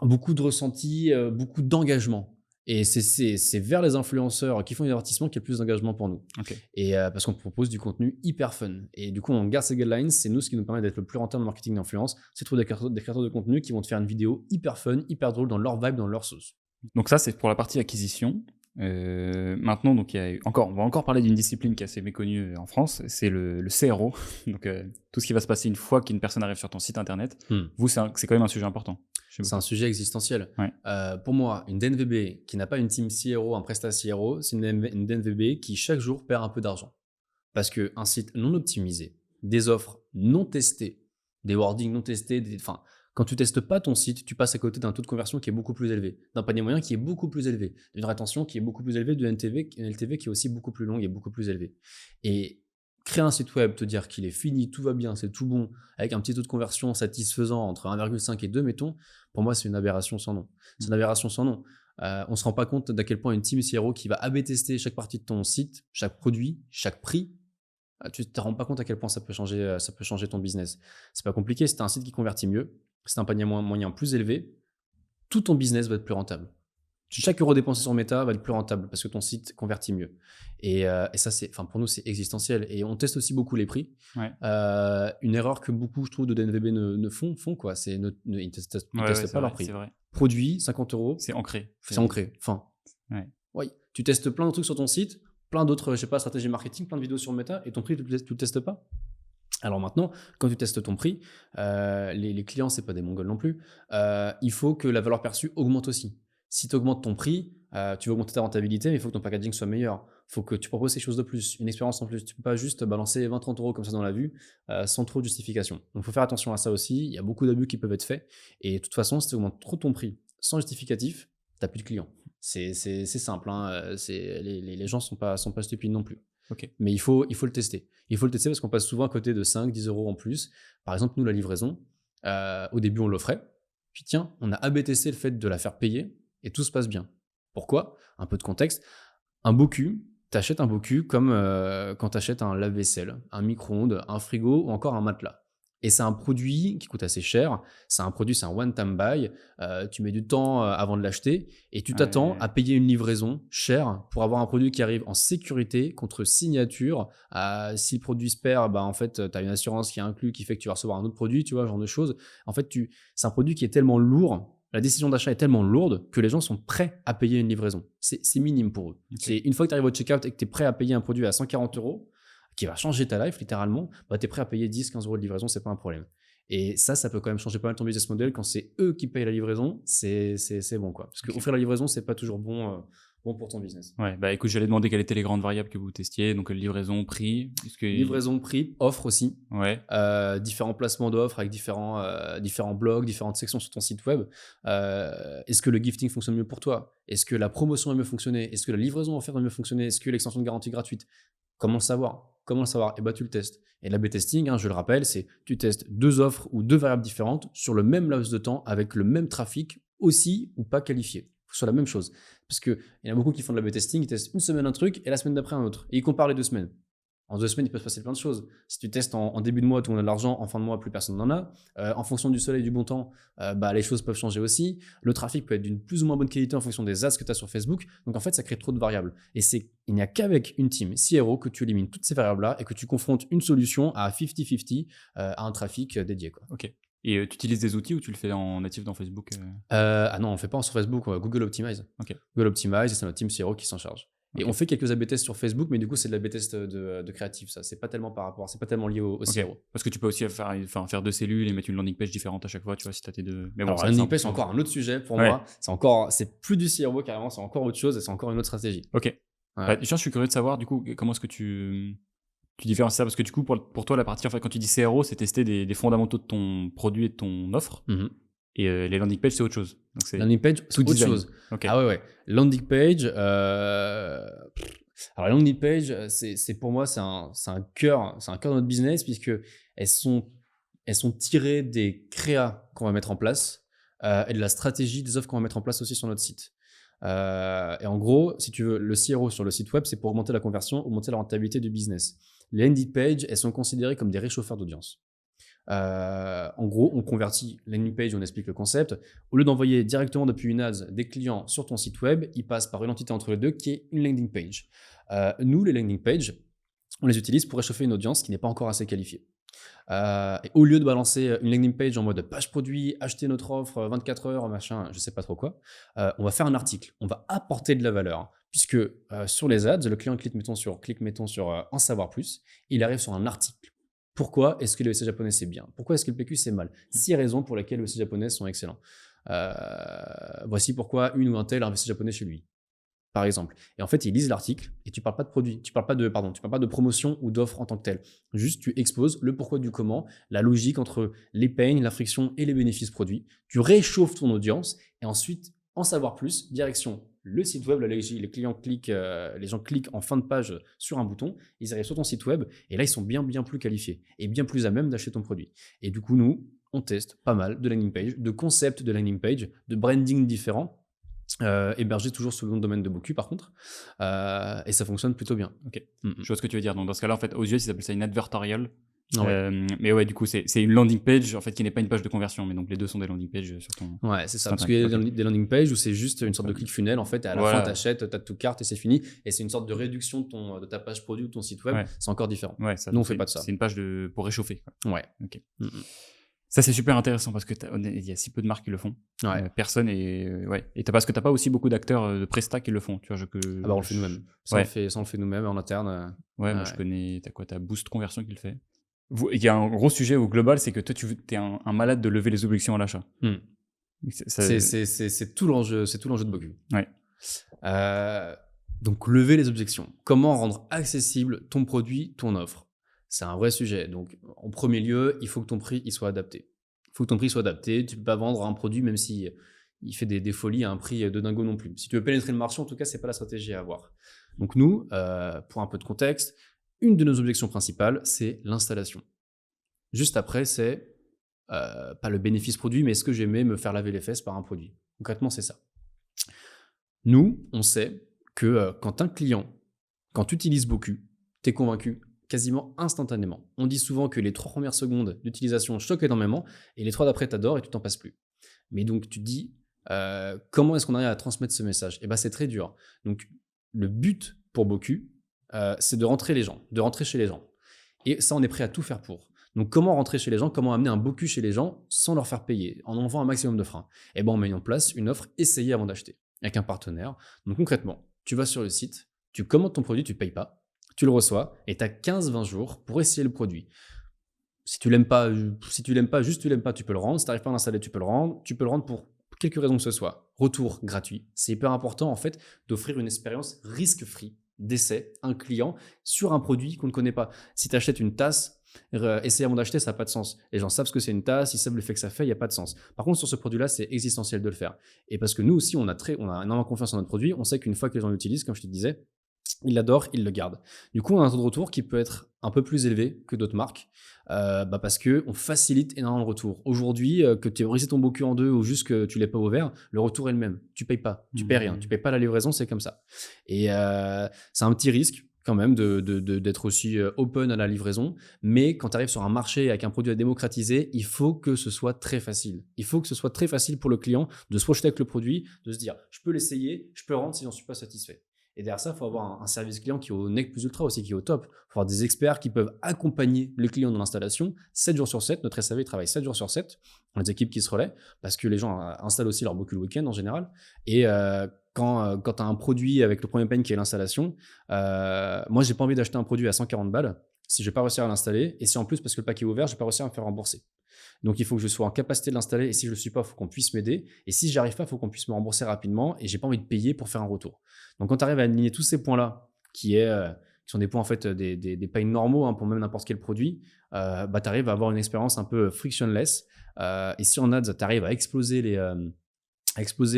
beaucoup de ressenti, beaucoup d'engagement. Et c'est vers les influenceurs qui font du divertissement qu'il y a plus d'engagement pour nous. Okay. Et parce qu'on propose du contenu hyper fun. Et du coup, on garde ces guidelines. C'est nous ce qui nous permet d'être le plus rentable en marketing d'influence. C'est trouver des créateurs de contenu qui vont te faire une vidéo hyper fun, hyper drôle, dans leur vibe, dans leur sauce. Donc ça, c'est pour la partie acquisition. Maintenant, donc, on va encore parler d'une discipline qui est assez méconnue en France, c'est le CRO. Donc tout ce qui va se passer une fois qu'une personne arrive sur ton site internet. Vous, c'est quand même un sujet important. C'est un sujet existentiel. Ouais. Pour moi, une DNVB qui n'a pas une team CRO, un prestat CRO, c'est une DNVB qui chaque jour perd un peu d'argent. Parce qu'un site non optimisé, des offres non testées, des wordings non testés, quand tu ne testes pas ton site, tu passes à côté d'un taux de conversion qui est beaucoup plus élevé, d'un panier moyen qui est beaucoup plus élevé, d'une rétention qui est beaucoup plus élevée, d'une LTV qui est aussi beaucoup plus longue et beaucoup plus élevée. Et créer un site web, te dire qu'il est fini, tout va bien, c'est tout bon, avec un petit taux de conversion satisfaisant entre 1,5 et 2, mettons, pour moi, c'est une aberration sans nom. C'est une aberration sans nom. On ne se rend pas compte d'à quel point une team CRO qui va A/B tester chaque partie de ton site, chaque produit, chaque prix, tu ne te rends pas compte à quel point ça peut changer ton business. C'est pas compliqué, c'est un site qui convertit mieux, c'est un panier moyen plus élevé, tout ton business va être plus rentable. Chaque euro dépensé sur Meta va être plus rentable parce que ton site convertit mieux. Et ça, pour nous, c'est existentiel. Et on teste aussi beaucoup les prix. Ouais. Une erreur que beaucoup, je trouve, de DNVB ne font quoi. Ils ne testent pas leur prix. C'est vrai. Produit, 50 €. C'est ancré. C'est ancré. Fin. Ouais. Oui. Tu testes plein de trucs sur ton site, plein d'autres, stratégies marketing, plein de vidéos sur Meta, et ton prix, tu ne le testes pas. Alors maintenant, quand tu testes ton prix, les clients, c'est pas des mongols non plus. Il faut que la valeur perçue augmente aussi. Si tu augmentes ton prix, tu veux augmenter ta rentabilité, mais il faut que ton packaging soit meilleur. Il faut que tu proposes quelque chose de plus, une expérience en plus. Tu ne peux pas juste balancer 20-30 euros comme ça dans la vue sans trop de justification. Donc il faut faire attention à ça aussi. Il y a beaucoup d'abus qui peuvent être faits. Et de toute façon, si tu augmentes trop ton prix sans justificatif, tu n'as plus de clients. C'est simple. Hein. Les gens ne sont pas stupides non plus. Ok. Mais il faut le tester. Il faut le tester parce qu'on passe souvent à côté de 5-10 euros en plus. Par exemple, nous, la livraison, au début, on l'offrait. Puis tiens, on a AB testé le fait de la faire payer et tout se passe bien. Pourquoi ? Un peu de contexte. Un BOQ, tu achètes un BOQ comme quand tu achètes un lave-vaisselle, un micro-ondes, un frigo ou encore un matelas. Et c'est un produit qui coûte assez cher. C'est un one-time buy. Tu mets du temps avant de l'acheter et tu t'attends à payer une livraison chère pour avoir un produit qui arrive en sécurité contre signature. Si le produit se perd, en fait, tu as une assurance qui est inclus qui fait que tu vas recevoir un autre produit, tu vois, ce genre de choses. En fait, c'est un produit qui est tellement lourd. La décision d'achat est tellement lourde que les gens sont prêts à payer une livraison. C'est minime pour eux. Okay. C'est une fois que tu arrives au checkout et que tu es prêt à payer un produit à 140 euros, qui va changer ta life littéralement, tu es prêt à payer 10-15 euros de livraison, c'est pas un problème. Et ça peut quand même changer pas mal ton business model. Quand c'est eux qui payent la livraison, c'est bon, quoi. Parce qu'offrir la livraison, c'est pas toujours bon pour ton business. Ouais, écoute, j'allais demander quelles étaient les grandes variables que vous testiez. Donc livraison, prix. Livraison, prix, offre aussi. Ouais. Différents placements d'offres avec différents blogs, différentes sections sur ton site web. Est-ce que le gifting fonctionne mieux pour toi ? Est-ce que la promotion va mieux fonctionner ? Est-ce que la livraison offerte va mieux fonctionner ? Est-ce que l'extension de garantie gratuite ? Comment le savoir ? Et tu le testes. Et l'A/B testing, je le rappelle, c'est tu testes 2 offres ou 2 variables différentes sur le même laps de temps avec le même trafic aussi ou pas qualifié. Il faut que ce soit la même chose. Parce qu'il y en a beaucoup qui font de l'A/B testing, ils testent une semaine un truc et la semaine d'après un autre. Et ils comparent les 2 semaines. En 2 semaines, il peut se passer plein de choses. Si tu testes en début de mois, tout le monde a de l'argent. En fin de mois, plus personne n'en a. En fonction du soleil et du bon temps, les choses peuvent changer aussi. Le trafic peut être d'une plus ou moins bonne qualité en fonction des ads que tu as sur Facebook. Donc en fait, ça crée trop de variables. Et il n'y a qu'avec une team CRO que tu élimines toutes ces variables-là et que tu confrontes une solution à 50-50 à un trafic dédié, quoi. Ok. Et tu utilises des outils ou tu le fais en natif dans Facebook Non, on ne fait pas sur Facebook. Google Optimize. Okay. Google Optimize et c'est notre team CRO qui s'en charge. Et on fait quelques A/B tests sur Facebook, mais du coup, c'est de l'A/B test de créatif, ça. C'est pas tellement c'est pas tellement lié au CRO. Parce que tu peux aussi faire 2 cellules et mettre une landing page différente à chaque fois, tu vois, si tu as tes deux. Mais bon, alors, la landing page, c'est encore un autre sujet pour moi. C'est plus du CRO carrément, c'est encore autre chose et c'est encore une autre stratégie. Ok. Je suis curieux de savoir, du coup, comment est-ce que tu différencies ça ? Parce que du coup, pour toi, la partie, en fait, quand tu dis CRO, c'est tester des fondamentaux de ton produit et de ton offre. Mm-hmm. Et les landing pages, c'est autre chose. Donc, landing page, c'est autre chose. Okay. Ah ouais. Landing page, alors la landing page, c'est pour moi, c'est un cœur de notre business puisque elles sont tirées des créas qu'on va mettre en place et de la stratégie des offres qu'on va mettre en place aussi sur notre site. Et en gros, si tu veux, le CRO sur le site web, c'est pour augmenter la conversion, augmenter la rentabilité du business. Les landing pages, elles sont considérées comme des réchauffeurs d'audience. En gros, on convertit landing page, on explique le concept. Au lieu d'envoyer directement depuis une ads des clients sur ton site web, ils passent par une entité entre les deux qui est une landing page. Nous, les landing pages, on les utilise pour réchauffer une audience qui n'est pas encore assez qualifiée. Et au lieu de balancer une landing page en mode page produit, acheter notre offre, 24 heures, machin, je sais pas trop quoi, on va faire un article, on va apporter de la valeur. Puisque sur les ads, le client clique mettons sur en savoir plus, il arrive sur un article. Pourquoi est-ce que le VC japonais c'est bien ? Pourquoi est-ce que le PQ c'est mal ? 6 raisons pour lesquelles le VC japonais sont excellents. Voici pourquoi une ou un tel a un VC japonais chez lui, par exemple. Et en fait, ils lisent l'article et tu parles pas de produit, tu parles pas de promotion ou d'offre en tant que tel. Juste, tu exposes le pourquoi du comment, la logique entre les pains, la friction et les bénéfices produits. Tu réchauffes ton audience et ensuite, en savoir plus, direction le site web, les clients cliquent, les gens cliquent en fin de page sur un bouton, ils arrivent sur ton site web et là ils sont bien plus qualifiés et bien plus à même d'acheter ton produit. Et du coup nous, on teste pas mal de landing page, de concepts de landing page, de branding différents, hébergés toujours sous le nom de domaine de BOQ par contre, et ça fonctionne plutôt bien. Ok, je vois ce que tu veux dire. Donc dans ce cas-là, en fait, aux US ils appellent ça une advertorial. Mais ouais, du coup, c'est une landing page en fait qui n'est pas une page de conversion, mais donc les deux sont des landing pages sur ton. Ouais, c'est ça. Parce qu'il y a des landing pages où c'est juste une sorte de click funnel en fait, et à la fin, t'achètes, t'as toute carte et c'est fini. Et c'est une sorte de réduction de ta page produit ou de ton site web. Ouais. C'est encore différent. Ouais, nous, on fait pas de ça. C'est une page pour réchauffer, quoi. Ouais. Ok. Ça, c'est super intéressant parce que il y a si peu de marques qui le font. Ouais. Personne et parce que t'as pas aussi beaucoup d'acteurs de Presta qui le font. Tu vois, on le fait nous-mêmes. On le fait nous-mêmes en interne. Moi je connais. T'as Boost Conversion qui le fait. Il y a un gros sujet au global, c'est que toi, tu es un malade de lever les objections à l'achat. C'est tout l'enjeu de BOQ. Ouais. Donc, lever les objections. Comment rendre accessible ton produit, ton offre? C'est un vrai sujet. Donc, en premier lieu, il faut que ton prix il soit adapté. Il faut que ton prix soit adapté. Tu ne peux pas vendre un produit même si il fait des folies à un prix de dingo non plus. Si tu veux pénétrer le marché, en tout cas, ce n'est pas la stratégie à avoir. Donc nous, pour un peu de contexte, une de nos objections principales, c'est l'installation. Juste après, c'est pas le bénéfice produit, mais est-ce que j'aimais me faire laver les fesses par un produit? Concrètement, c'est ça. Nous, on sait que quand un client, quand tu utilises beaucoup, tu es convaincu quasiment instantanément. On dit souvent que les 3 premières secondes d'utilisation choquent énormément et les 3 d'après t'adores et tu t'en passes plus. Mais donc tu te dis, comment est-ce qu'on arrive à transmettre ce message? Et ben c'est très dur. Donc le but pour beaucoup, c'est de rentrer chez les gens. Et ça, on est prêt à tout faire pour. Donc comment rentrer chez les gens, comment amener un beaucoup chez les gens sans leur faire payer, en enlevant un maximum de freins? Et ben en mettant en place une offre essayée avant d'acheter, avec un partenaire. Donc concrètement, tu vas sur le site, tu commandes ton produit, tu ne payes pas, tu le reçois et tu as 15-20 jours pour essayer le produit. Si tu l'aimes pas, juste tu l'aimes pas, tu peux le rendre. Si tu n'arrives pas à l'installer, tu peux le rendre. Tu peux le rendre pour quelque raison que ce soit. Retour gratuit. C'est hyper important en fait d'offrir une expérience risk-free d'essai à un client sur un produit qu'on ne connaît pas. Si tu achètes une tasse, essayer avant d'acheter, ça n'a pas de sens. Les gens savent ce que c'est une tasse, ils savent le fait que ça fait, il n'y a pas de sens. Par contre, sur ce produit-là, c'est existentiel de le faire. Et parce que nous aussi, on a énormément confiance en notre produit. On sait qu'une fois que les gens l'utilisent, comme je te disais, ils l'adorent, ils le gardent. Du coup, on a un taux de retour qui peut être un peu plus élevé que d'autres marques parce qu'on facilite énormément le retour. Aujourd'hui, que tu aies brisé ton bocuse en deux ou juste que tu ne l'aies pas ouvert, le retour est le même. Tu ne payes pas, tu ne payes rien, tu ne payes pas la livraison, c'est comme ça. Et c'est un petit risque quand même d'être aussi open à la livraison, mais quand tu arrives sur un marché avec un produit à démocratiser, il faut que ce soit très facile. Il faut que ce soit très facile pour le client de se projeter avec le produit, de se dire « je peux l'essayer, je peux rendre si j'en suis pas satisfait ». Et derrière ça, il faut avoir un service client qui est au nec plus ultra aussi, qui est au top. Il faut avoir des experts qui peuvent accompagner le client dans l'installation 7 jours sur 7. Notre SAV travaille 7 jours sur 7. On a des équipes qui se relaient parce que les gens installent aussi leur bocuse le week-end en général. Et quand tu as un produit avec le premier pain qui est l'installation, moi, j'ai pas envie d'acheter un produit à 140 balles si je vais pas réussir à l'installer. Et si en plus, parce que le paquet est ouvert, je vais pas réussir à me faire rembourser. Donc, il faut que je sois en capacité de l'installer. Et si je ne le suis pas, il faut qu'on puisse m'aider. Et si j'y arrive pas, il faut qu'on puisse me rembourser rapidement. Et j'ai pas envie de payer pour faire un retour. Donc, quand tu arrives à aligner tous ces points-là, qui sont des points en fait des pains normaux pour même n'importe quel produit, tu arrives à avoir une expérience un peu frictionless. Et si en ads, tu arrives à exploser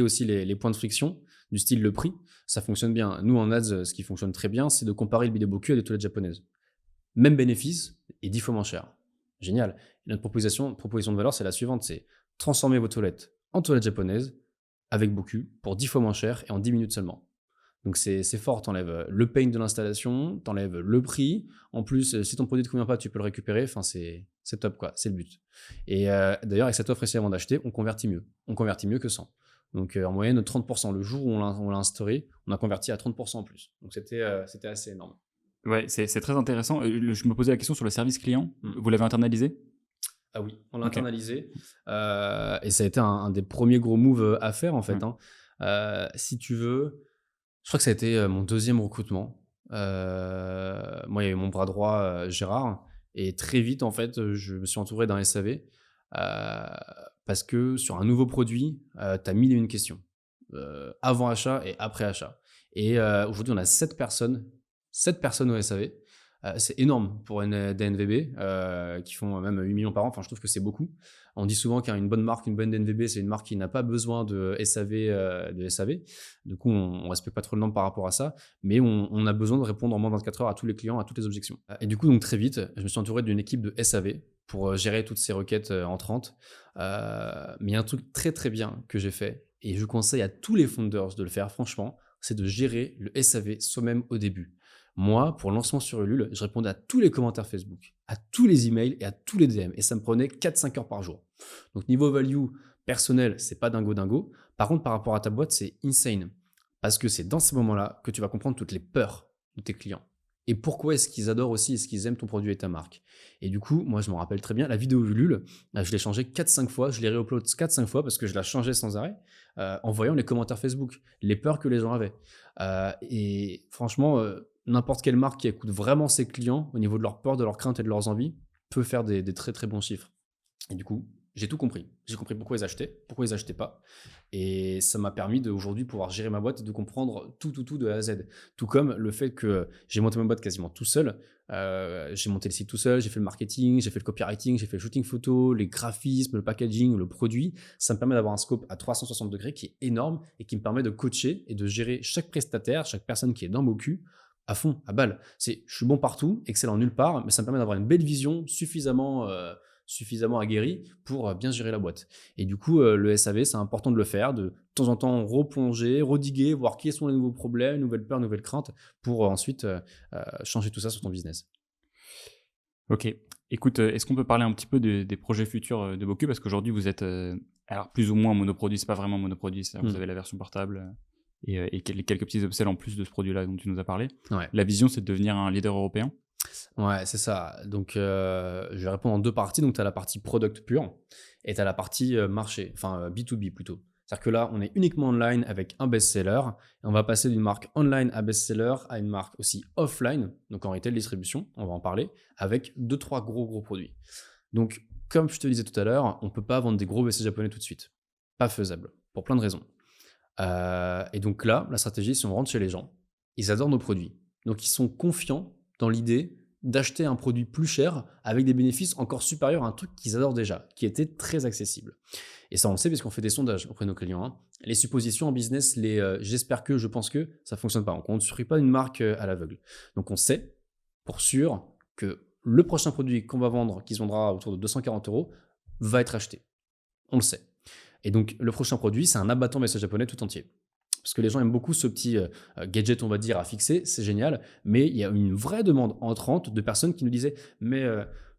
aussi les points de friction, du style le prix, ça fonctionne bien. Nous, en ads, ce qui fonctionne très bien, c'est de comparer le Bideboku à des toilettes japonaises. Même bénéfice et 10 fois moins cher. Génial. Et notre proposition de valeur, c'est la suivante, c'est transformer vos toilettes en toilettes japonaises avec Boku pour 10 fois moins cher et en 10 minutes seulement. Donc c'est fort, t'enlèves le pain de l'installation, t'enlèves le prix. En plus, si ton produit ne te convient pas, tu peux le récupérer. Enfin, c'est top, quoi. C'est le but. Et d'ailleurs, avec cette offre essai avant d'acheter, on convertit mieux. On convertit mieux que 100. Donc en moyenne, 30%. Le jour où on l'a instauré, on a converti à 30% en plus. Donc c'était assez énorme. Ouais, c'est très intéressant. Je me posais la question sur le service client. Vous l'avez internalisé? Ah oui, on l'a internalisé. Et ça a été un des premiers gros moves à faire, en fait. Si tu veux, je crois que ça a été mon deuxième recrutement. Moi, il y avait mon bras droit, Gérard. Et très vite, en fait, je me suis entouré d'un SAV. Parce que sur un nouveau produit, tu as 1000 et une questions. Avant achat et après achat. Et aujourd'hui, on a 7 personnes au SAV. C'est énorme pour des DNVB qui font même 8 millions par an. Enfin, je trouve que c'est beaucoup. On dit souvent qu'une bonne marque, une bonne DNVB, c'est une marque qui n'a pas besoin de SAV. Du coup, on ne respecte pas trop le nombre par rapport à ça, mais on a besoin de répondre en moins de 24 heures à tous les clients, à toutes les objections. Et du coup, donc, très vite, je me suis entouré d'une équipe de SAV pour gérer toutes ces requêtes entrantes. Mais il y a un truc très très bien que j'ai fait, et je conseille à tous les founders de le faire, franchement, c'est de gérer le SAV soi-même au début. Moi, pour le lancement sur Ulule, je répondais à tous les commentaires Facebook, à tous les emails et à tous les DM. Et ça me prenait 4-5 heures par jour. Donc, niveau value personnel, c'est pas dingo. Par contre, par rapport à ta boîte, c'est insane. Parce que c'est dans ces moments-là que tu vas comprendre toutes les peurs de tes clients. Et pourquoi est-ce qu'ils adorent aussi, est-ce qu'ils aiment ton produit et ta marque. Et du coup, moi, je me rappelle très bien, la vidéo Ulule, je l'ai changée 4-5 fois, je l'ai réupload 4-5 fois parce que je la changeais sans arrêt en voyant les commentaires Facebook, les peurs que les gens avaient. Et franchement, n'importe quelle marque qui écoute vraiment ses clients au niveau de leurs peurs, de leurs craintes et de leurs envies peut faire des très très bons chiffres. Et du coup, j'ai tout compris. J'ai compris pourquoi ils achetaient pas. Et ça m'a permis d'aujourd'hui pouvoir gérer ma boîte et de comprendre tout de A à Z. Tout comme le fait que j'ai monté ma boîte quasiment tout seul. J'ai monté le site tout seul, j'ai fait le marketing, j'ai fait le copywriting, j'ai fait le shooting photo, les graphismes, le packaging, le produit. Ça me permet d'avoir un scope à 360 degrés qui est énorme et qui me permet de coacher et de gérer chaque prestataire, chaque personne qui est dans Boku à fond, à balle. Je suis bon partout, excellent nulle part, mais ça me permet d'avoir une belle vision suffisamment aguerrie pour bien gérer la boîte. Et du coup, le SAV, c'est important de le faire, de temps en temps replonger, rediguer, voir quels sont les nouveaux problèmes, nouvelles peurs, nouvelles craintes, pour ensuite changer tout ça sur ton business. Ok. Écoute, est-ce qu'on peut parler un petit peu des projets futurs de Boku? Parce qu'aujourd'hui, vous êtes alors plus ou moins monoproduit, c'est pas vraiment monoproduit, c'est-à-dire que vous avez la version portable et quelques petits upsells en plus de ce produit-là dont tu nous as parlé. Ouais. La vision, c'est de devenir un leader européen. Ouais, c'est ça. Donc, je vais répondre en deux parties. Donc, tu as la partie product pure et tu as la partie marché, enfin B2B plutôt. C'est-à-dire que là, on est uniquement online avec un best-seller et on va passer d'une marque online à best-seller à une marque aussi offline, donc en retail distribution, on va en parler, avec 2-3 gros produits. Donc, comme je te disais tout à l'heure, on ne peut pas vendre des gros WC japonais tout de suite. Pas faisable, pour plein de raisons. Et donc là, la stratégie, si on rentre chez les gens, ils adorent nos produits. Donc, ils sont confiants dans l'idée d'acheter un produit plus cher avec des bénéfices encore supérieurs à un truc qu'ils adorent déjà, qui était très accessible. Et ça, on le sait parce qu'on fait des sondages auprès de nos clients. Hein. Les suppositions en business, j'espère que, je pense que, ça ne fonctionne pas. On ne construit pas une marque à l'aveugle. Donc, on sait, pour sûr, que le prochain produit qu'on va vendre, qui se vendra autour de 240 €, va être acheté. On le sait. Et donc, le prochain produit, c'est un abattant WC japonais tout entier. Parce que les gens aiment beaucoup ce petit gadget, on va dire, à fixer, c'est génial, mais il y a une vraie demande entrante de personnes qui nous disaient « mais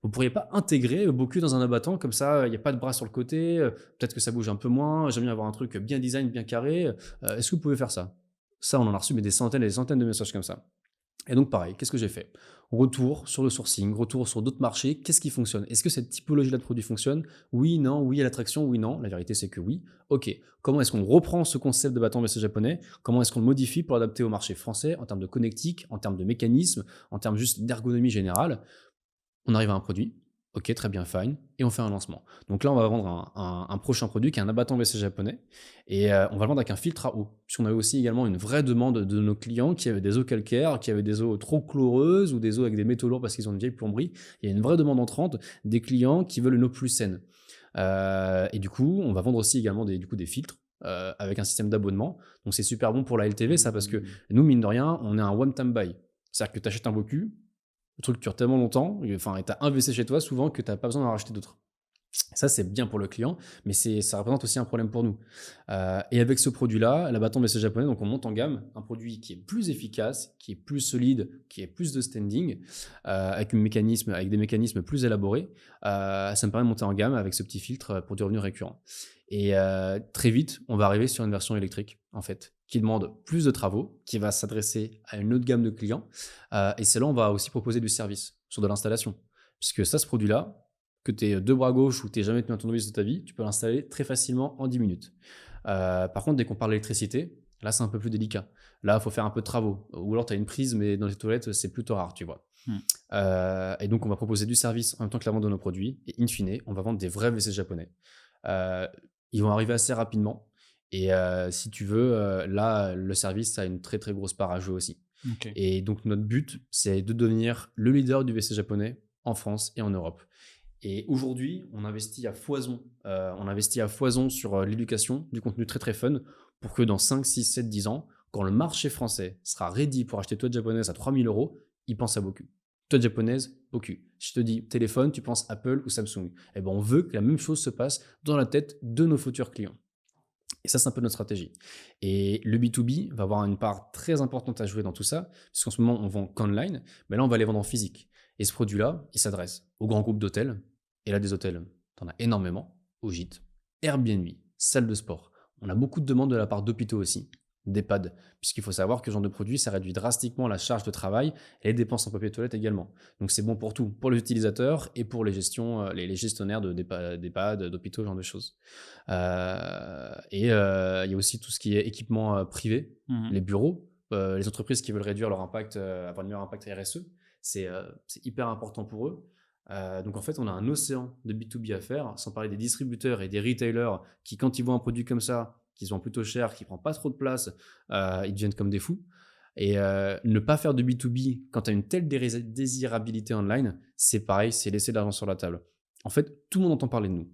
vous ne pourriez pas intégrer Boku dans un abattant, comme ça, il n'y a pas de bras sur le côté, peut-être que ça bouge un peu moins, j'aime bien avoir un truc bien design, bien carré, est-ce que vous pouvez faire ça ?» Ça, on en a reçu mais des centaines et des centaines de messages comme ça. Et donc pareil, qu'est-ce que j'ai fait? Retour sur le sourcing, retour sur d'autres marchés, qu'est-ce qui fonctionne? Est-ce que cette typologie-là de produit fonctionne? Oui, non, oui à l'attraction, oui, non. La vérité, c'est que oui. Ok, comment est-ce qu'on reprend ce concept de bâton WC japonais? Comment est-ce qu'on le modifie pour l'adapter au marché français en termes de connectique, en termes de mécanisme, en termes juste d'ergonomie générale? On arrive à un produit, ok, très bien, fine, et on fait un lancement. Donc là, on va vendre un prochain produit qui est un abattant WC japonais, et on va le vendre avec un filtre à eau, puisqu'on avait aussi également une vraie demande de nos clients qui avaient des eaux calcaires, qui avaient des eaux trop chloreuses, ou des eaux avec des métaux lourds parce qu'ils ont une vieille plomberie. Il y a une vraie demande entrante des clients qui veulent une eau plus saine. Et du coup, on va vendre aussi également des filtres, avec un système d'abonnement. Donc c'est super bon pour la LTV, ça, parce que nous, mine de rien, on est un one-time buy. C'est-à-dire que tu achètes un Boku, le truc dure tellement longtemps, enfin, et tu as un WC chez toi souvent que tu n'as pas besoin d'en racheter d'autres. Ça, c'est bien pour le client, mais ça représente aussi un problème pour nous. Et avec ce produit-là, l'abattant WC japonais, donc on monte en gamme, un produit qui est plus efficace, qui est plus solide, qui est plus de standing, avec des mécanismes plus élaborés. Ça me permet de monter en gamme avec ce petit filtre pour du revenu récurrent. Et très vite, on va arriver sur une version électrique, en fait, qui demande plus de travaux, qui va s'adresser à une autre gamme de clients. Et c'est là on va aussi proposer du service sur de l'installation. Puisque ça, ce produit-là, que tu aies deux bras gauche ou tu n'aies jamais tenu un tournevis de ta vie, tu peux l'installer très facilement en 10 minutes. Par contre, dès qu'on parle d'électricité, là, c'est un peu plus délicat. Là, il faut faire un peu de travaux. Ou alors, tu as une prise, mais dans les toilettes, c'est plutôt rare, tu vois. Et donc, on va proposer du service en même temps que la vente de nos produits. Et in fine, on va vendre des vrais WC japonais. Ils vont arriver assez rapidement. Et si tu veux, là, le service, ça a une très, très grosse part à jouer aussi. Okay. Et donc, notre but, c'est de devenir le leader du WC japonais en France et en Europe. Et aujourd'hui, on investit à foison. Sur l'éducation, du contenu très très fun, pour que dans 5, 6, 7, 10 ans, quand le marché français sera ready pour acheter toilette japonaise à 3 000 €, il pense à Boku. Toilette japonaise, Boku. Si je te dis téléphone, tu penses Apple ou Samsung. Eh ben, on veut que la même chose se passe dans la tête de nos futurs clients. Et ça, c'est un peu notre stratégie. Et le B2B va avoir une part très importante à jouer dans tout ça, puisqu'en ce moment, on vend qu'online, mais là, on va les vendre en physique. Et ce produit-là, il s'adresse aux grands groupes d'hôtels. Et là, des hôtels, tu en as énormément, au gîte, Airbnb, salle de sport. On a beaucoup de demandes de la part d'hôpitaux aussi, d'EHPAD, puisqu'il faut savoir que ce genre de produit, ça réduit drastiquement la charge de travail et les dépenses en papier toilette également. Donc c'est bon pour tout, pour les utilisateurs et pour les gestionnaires d'EHPAD, d'hôpitaux, ce genre de choses. Il y a aussi tout ce qui est équipement privé, les bureaux, les entreprises qui veulent réduire leur impact, avoir le meilleur impact RSE. C'est hyper important pour eux. Donc en fait, on a un océan de B2B à faire, sans parler des distributeurs et des retailers qui, quand ils voient un produit comme ça, qui se vend plutôt cher, qui prend pas trop de place, ils deviennent comme des fous. Et ne pas faire de B2B quand tu as une telle désirabilité online, c'est pareil, c'est laisser de l'argent sur la table. En fait, tout le monde entend parler de nous.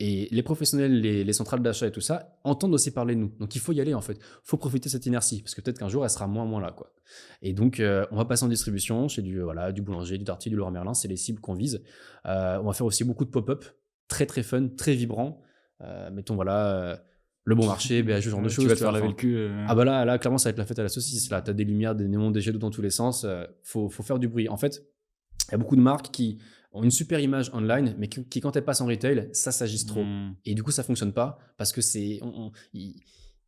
Et les professionnels, les centrales d'achat et tout ça, entendent aussi parler de nous. Donc il faut y aller en fait. Il faut profiter de cette inertie, parce que peut-être qu'un jour, elle sera moins là, quoi. Et donc, on va passer en distribution chez du boulanger, du Darty, du Leroy Merlin, c'est les cibles qu'on vise. On va faire aussi beaucoup de pop-up, très très fun, très vibrant. Mettons, le bon marché, BHE, ce genre de choses. Tu vas te faire vois, laver enfin, le cul. Ah bah là, clairement, ça va être la fête à la saucisse. Là, t'as des lumières, des néons, des jets d'eau dans tous les sens. Faut faire du bruit. En fait, il y a beaucoup de marques qui ont une super image online, mais qui quand elles passent en retail, ça s'agisse trop. Et du coup, ça fonctionne pas parce que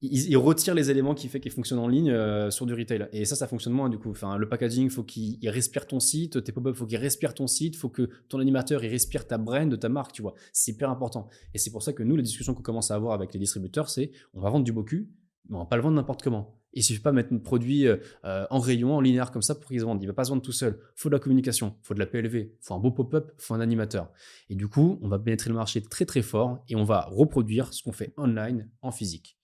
ils retirent les éléments qui fait qu'ils fonctionnent en ligne sur du retail. Et ça fonctionne moins du coup. Enfin, le packaging, faut qu'il respire ton site. Tes pop-up, faut qu'ils respirent ton site. Faut que ton animateur, il respire ta brand, ta marque, tu vois. C'est hyper important. Et c'est pour ça que nous, les discussions qu'on commence à avoir avec les distributeurs, c'est on va vendre du beau cul, mais on va pas le vendre n'importe comment. Il suffit pas de mettre un produit en rayon, en linéaire comme ça pour qu'ils se vendent. Il va pas se vendre tout seul. Faut de la communication, faut de la PLV, faut un beau pop-up, faut un animateur. Et du coup, on va pénétrer le marché très très fort et on va reproduire ce qu'on fait online en physique.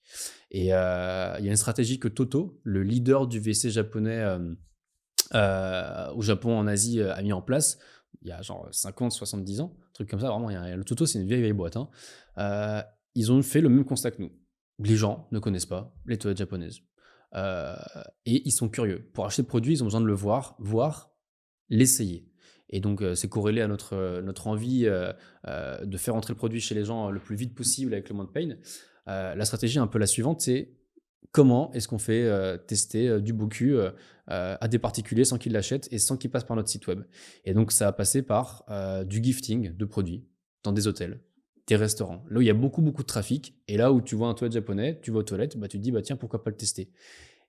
Et il y a une stratégie que Toto, le leader du VC japonais au Japon, en Asie, a mis en place il y a genre 50, 70 ans, un truc comme ça. Vraiment, le Toto, c'est une vieille boîte. Hein. Ils ont fait le même constat que nous. Les gens ne connaissent pas les toilettes japonaises. Et ils sont curieux. Pour acheter le produit, ils ont besoin de le voir, l'essayer. Et donc, c'est corrélé à notre envie de faire entrer le produit chez les gens le plus vite possible avec le moins de pain. La stratégie est un peu la suivante, c'est comment est-ce qu'on fait tester du beau cul à des particuliers sans qu'ils l'achètent et sans qu'ils passent par notre site web. Et donc, ça a passé par du gifting de produits dans des hôtels, des restaurants, là où il y a beaucoup de trafic, et là où tu vois un toilette japonais, tu vas aux toilettes, tu te dis, tiens, pourquoi pas le tester.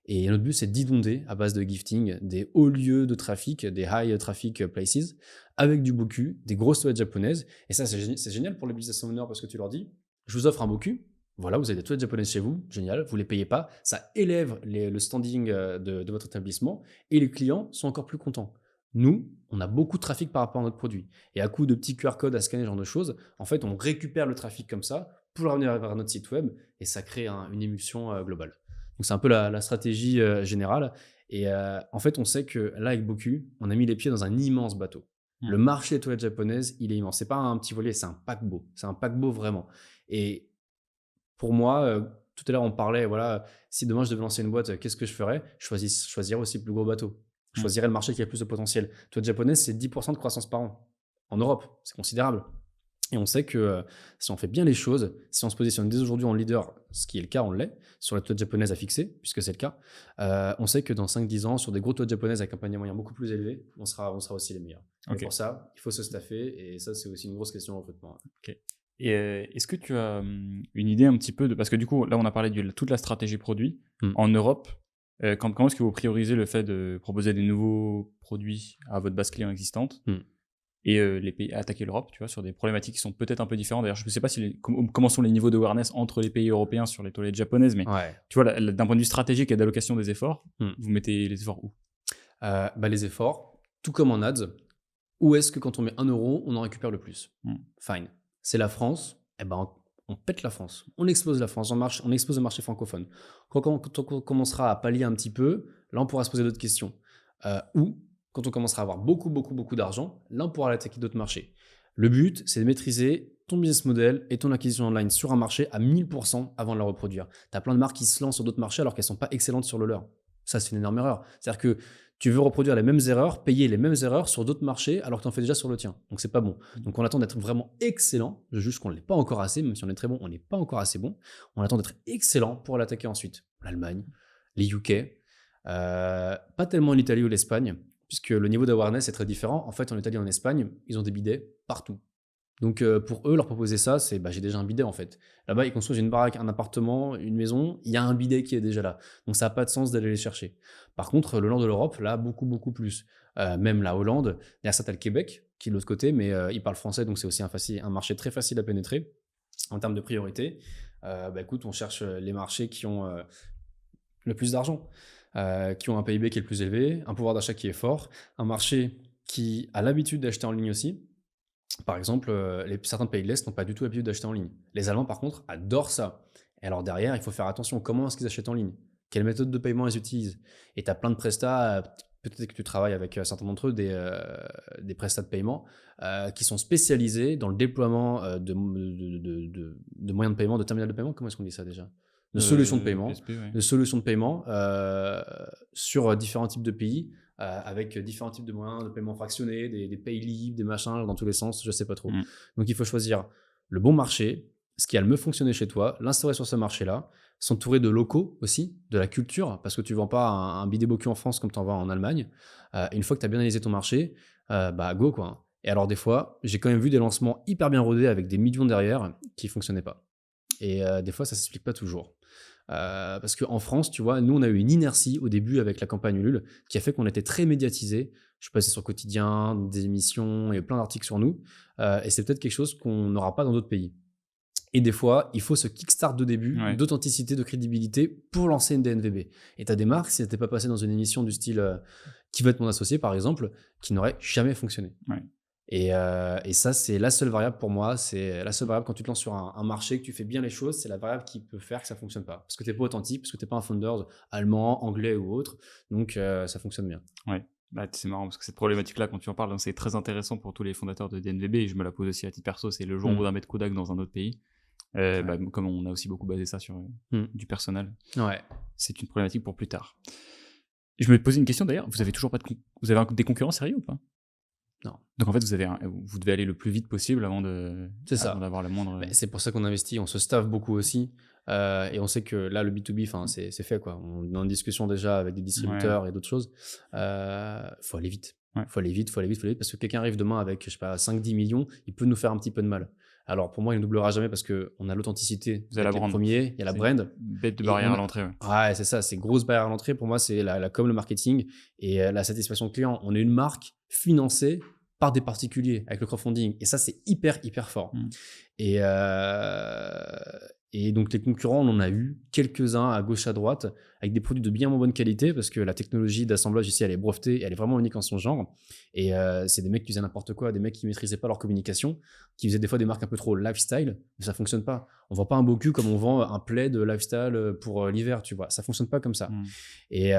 Et notre but, c'est d'inonder à base de gifting des hauts lieux de trafic, des high traffic places, avec du beau cul, des grosses toilettes japonaises. Et ça, c'est génial pour les business owners parce que tu leur dis, je vous offre un beau cul, voilà, vous avez des toilettes japonaises chez vous, génial, vous ne les payez pas, ça élève le standing de votre établissement, et les clients sont encore plus contents. Nous, on a beaucoup de trafic par rapport à notre produit. Et à coup de petits QR codes à scanner, ce genre de choses, en fait, on récupère le trafic comme ça pour le ramener vers notre site web et ça crée une émulsion globale. Donc, c'est un peu la stratégie générale. Et en fait, on sait que là, avec Boku, on a mis les pieds dans un immense bateau. Le marché des toilettes japonaises, il est immense. C'est pas un petit voilier, c'est un paquebot. C'est un paquebot vraiment. Et pour moi, tout à l'heure, on parlait, voilà, si demain je devais lancer une boîte, qu'est-ce que je ferais? Je choisirais aussi le plus gros bateau. Je choisirais le marché qui a le plus de potentiel. Toilette japonaise, c'est 10% de croissance par an. En Europe, c'est considérable. Et on sait que si on fait bien les choses, si on se positionne dès aujourd'hui en leader, ce qui est le cas, on l'est, sur la toilette japonaise à fixer, puisque c'est le cas, on sait que dans 5-10 ans, sur des gros toilettes japonaises avec un panier moyen beaucoup plus élevé, on sera aussi les meilleurs. Okay. Et pour ça, il faut se staffer, et ça, c'est aussi une grosse question de recrutement. Ok. Et est-ce que tu as une idée un petit peu de... Parce que du coup, là, on a parlé de toute la stratégie produit. En Europe, comment est-ce que vous priorisez le fait de proposer des nouveaux produits à votre base client existante et les pays, attaquer l'Europe, tu vois, sur des problématiques qui sont peut-être un peu différentes. D'ailleurs, je ne sais pas comment sont les niveaux d'awareness entre les pays européens sur les toilettes japonaises, mais tu vois, d'un point de vue stratégique et d'allocation des efforts, vous mettez les efforts où? Les efforts, tout comme en ads, où est-ce que quand on met 1 euro, on en récupère le plus? Fine. C'est la France, on pète la France, on explose la France, on explose le marché francophone. Quand on commencera à pallier un petit peu, là on pourra se poser d'autres questions. Ou quand on commencera à avoir beaucoup d'argent, là on pourra attaquer d'autres marchés. Le but, c'est de maîtriser ton business model et ton acquisition online sur un marché à 1000% avant de la reproduire. Tu as plein de marques qui se lancent sur d'autres marchés alors qu'elles ne sont pas excellentes sur le leur. Ça, c'est une énorme erreur. C'est-à-dire que tu veux reproduire les mêmes erreurs, payer les mêmes erreurs sur d'autres marchés alors que tu en fais déjà sur le tien. Donc, c'est pas bon. Donc, on attend d'être vraiment excellent. Je juge qu'on ne l'est pas encore assez, même si on est très bon, on n'est pas encore assez bon. On attend d'être excellent pour l'attaquer ensuite. L'Allemagne, les UK, pas tellement l'Italie ou l'Espagne, puisque le niveau d'awareness est très différent. En fait, en Italie et en Espagne, ils ont des bidets partout. Donc, pour eux, leur proposer ça, c'est j'ai déjà un bidet en fait. Là-bas, ils construisent une baraque, un appartement, une maison, il y a un bidet qui est déjà là. Donc, ça n'a pas de sens d'aller les chercher. Par contre, le nord de l'Europe, là, beaucoup plus. Même la Hollande, derrière ça, t'as le Québec, qui est de l'autre côté, mais ils parlent français, donc c'est aussi un marché très facile à pénétrer en termes de priorité. Écoute, on cherche les marchés qui ont le plus d'argent, qui ont un PIB qui est le plus élevé, un pouvoir d'achat qui est fort, un marché qui a l'habitude d'acheter en ligne aussi. Par exemple, certains pays de l'Est n'ont pas du tout l'habitude d'acheter en ligne. Les Allemands, par contre, adorent ça. Et alors derrière, il faut faire attention. Comment est-ce qu'ils achètent en ligne? Quelle méthode de paiement ils utilisent? Et tu as plein de prestats, peut-être que tu travailles avec certains d'entre eux, des prestats de paiement qui sont spécialisés dans le déploiement de moyens de paiement, de terminal de paiement. Comment est-ce qu'on dit ça déjà? De solutions de paiement. PSP, ouais. De solutions de paiement sur différents types de pays. Avec différents types de moyens de paiement fractionnés, des pays libres, des machins dans tous les sens, je sais pas trop. Donc il faut choisir le bon marché, ce qui a le mieux fonctionné chez toi, l'instaurer sur ce marché-là, s'entourer de locaux aussi, de la culture, parce que tu vends pas un bidet Boku en France comme tu en vends en Allemagne. Une fois que tu as bien analysé ton marché, go quoi. Et alors des fois, j'ai quand même vu des lancements hyper bien rodés avec des millions derrière qui fonctionnaient pas. Et des fois, ça s'explique pas toujours. Parce qu'en France, tu vois, nous, on a eu une inertie au début avec la campagne Ulule qui a fait qu'on était très médiatisé. Je suis passé sur Quotidien, des émissions, il y a plein d'articles sur nous. Et c'est peut-être quelque chose qu'on n'aura pas dans d'autres pays. Et des fois, il faut ce kickstart de début, d'authenticité, de crédibilité pour lancer une DNVB. Et tu as des marques, si elles n'étaient pas passées dans une émission du style Qui veut être mon associé, par exemple, qui n'auraient jamais fonctionné. Ouais. Et ça, c'est la seule variable pour moi. C'est la seule variable quand tu te lances sur un marché, que tu fais bien les choses, c'est la variable qui peut faire que ça ne fonctionne pas. Parce que tu n'es pas authentique, parce que tu n'es pas un founder allemand, anglais ou autre. Donc, ça fonctionne bien. Ouais. Bah, c'est marrant parce que cette problématique-là, quand tu en parles, c'est très intéressant pour tous les fondateurs de DNVB et je me la pose aussi à titre perso. C'est le jour où on voudra mettre Kodak dans un autre pays. Comme on a aussi beaucoup basé ça sur du personnel. Ouais. C'est une problématique pour plus tard. Je me posais une question d'ailleurs. Vous avez toujours pas vous avez des concurrents sérieux ou pas? Non. Donc en fait, vous devez aller le plus vite possible avant d'avoir la moindre. C'est pour ça qu'on investit, on se staffe beaucoup aussi. Et on sait que là, le B2B, c'est fait, quoi. On est en discussion déjà avec des distributeurs et d'autres choses. Faut aller vite. Faut aller vite, parce que quelqu'un arrive demain avec, je sais pas, 5-10 millions, il peut nous faire un petit peu de mal. Alors pour moi, il ne doublera jamais parce qu'on a l'authenticité. Vous avez la brand. Il y a la brand. Bête de barrière à l'entrée. Ouais, c'est ça, c'est grosse barrière à l'entrée. Pour moi, c'est la com, le marketing et la satisfaction client. On est une marque financée par des particuliers avec le crowdfunding. Et ça, c'est hyper, hyper fort. Et donc, les concurrents, on en a eu quelques-uns à gauche, à droite, avec des produits de bien moins bonne qualité, parce que la technologie d'assemblage ici, elle est brevetée et elle est vraiment unique en son genre. Et c'est des mecs qui faisaient n'importe quoi, des mecs qui maîtrisaient pas leur communication, qui faisaient des fois des marques un peu trop lifestyle, mais ça fonctionne pas. On vend pas un Boku comme on vend un plaid lifestyle pour l'hiver, tu vois. Ça fonctionne pas comme ça. Et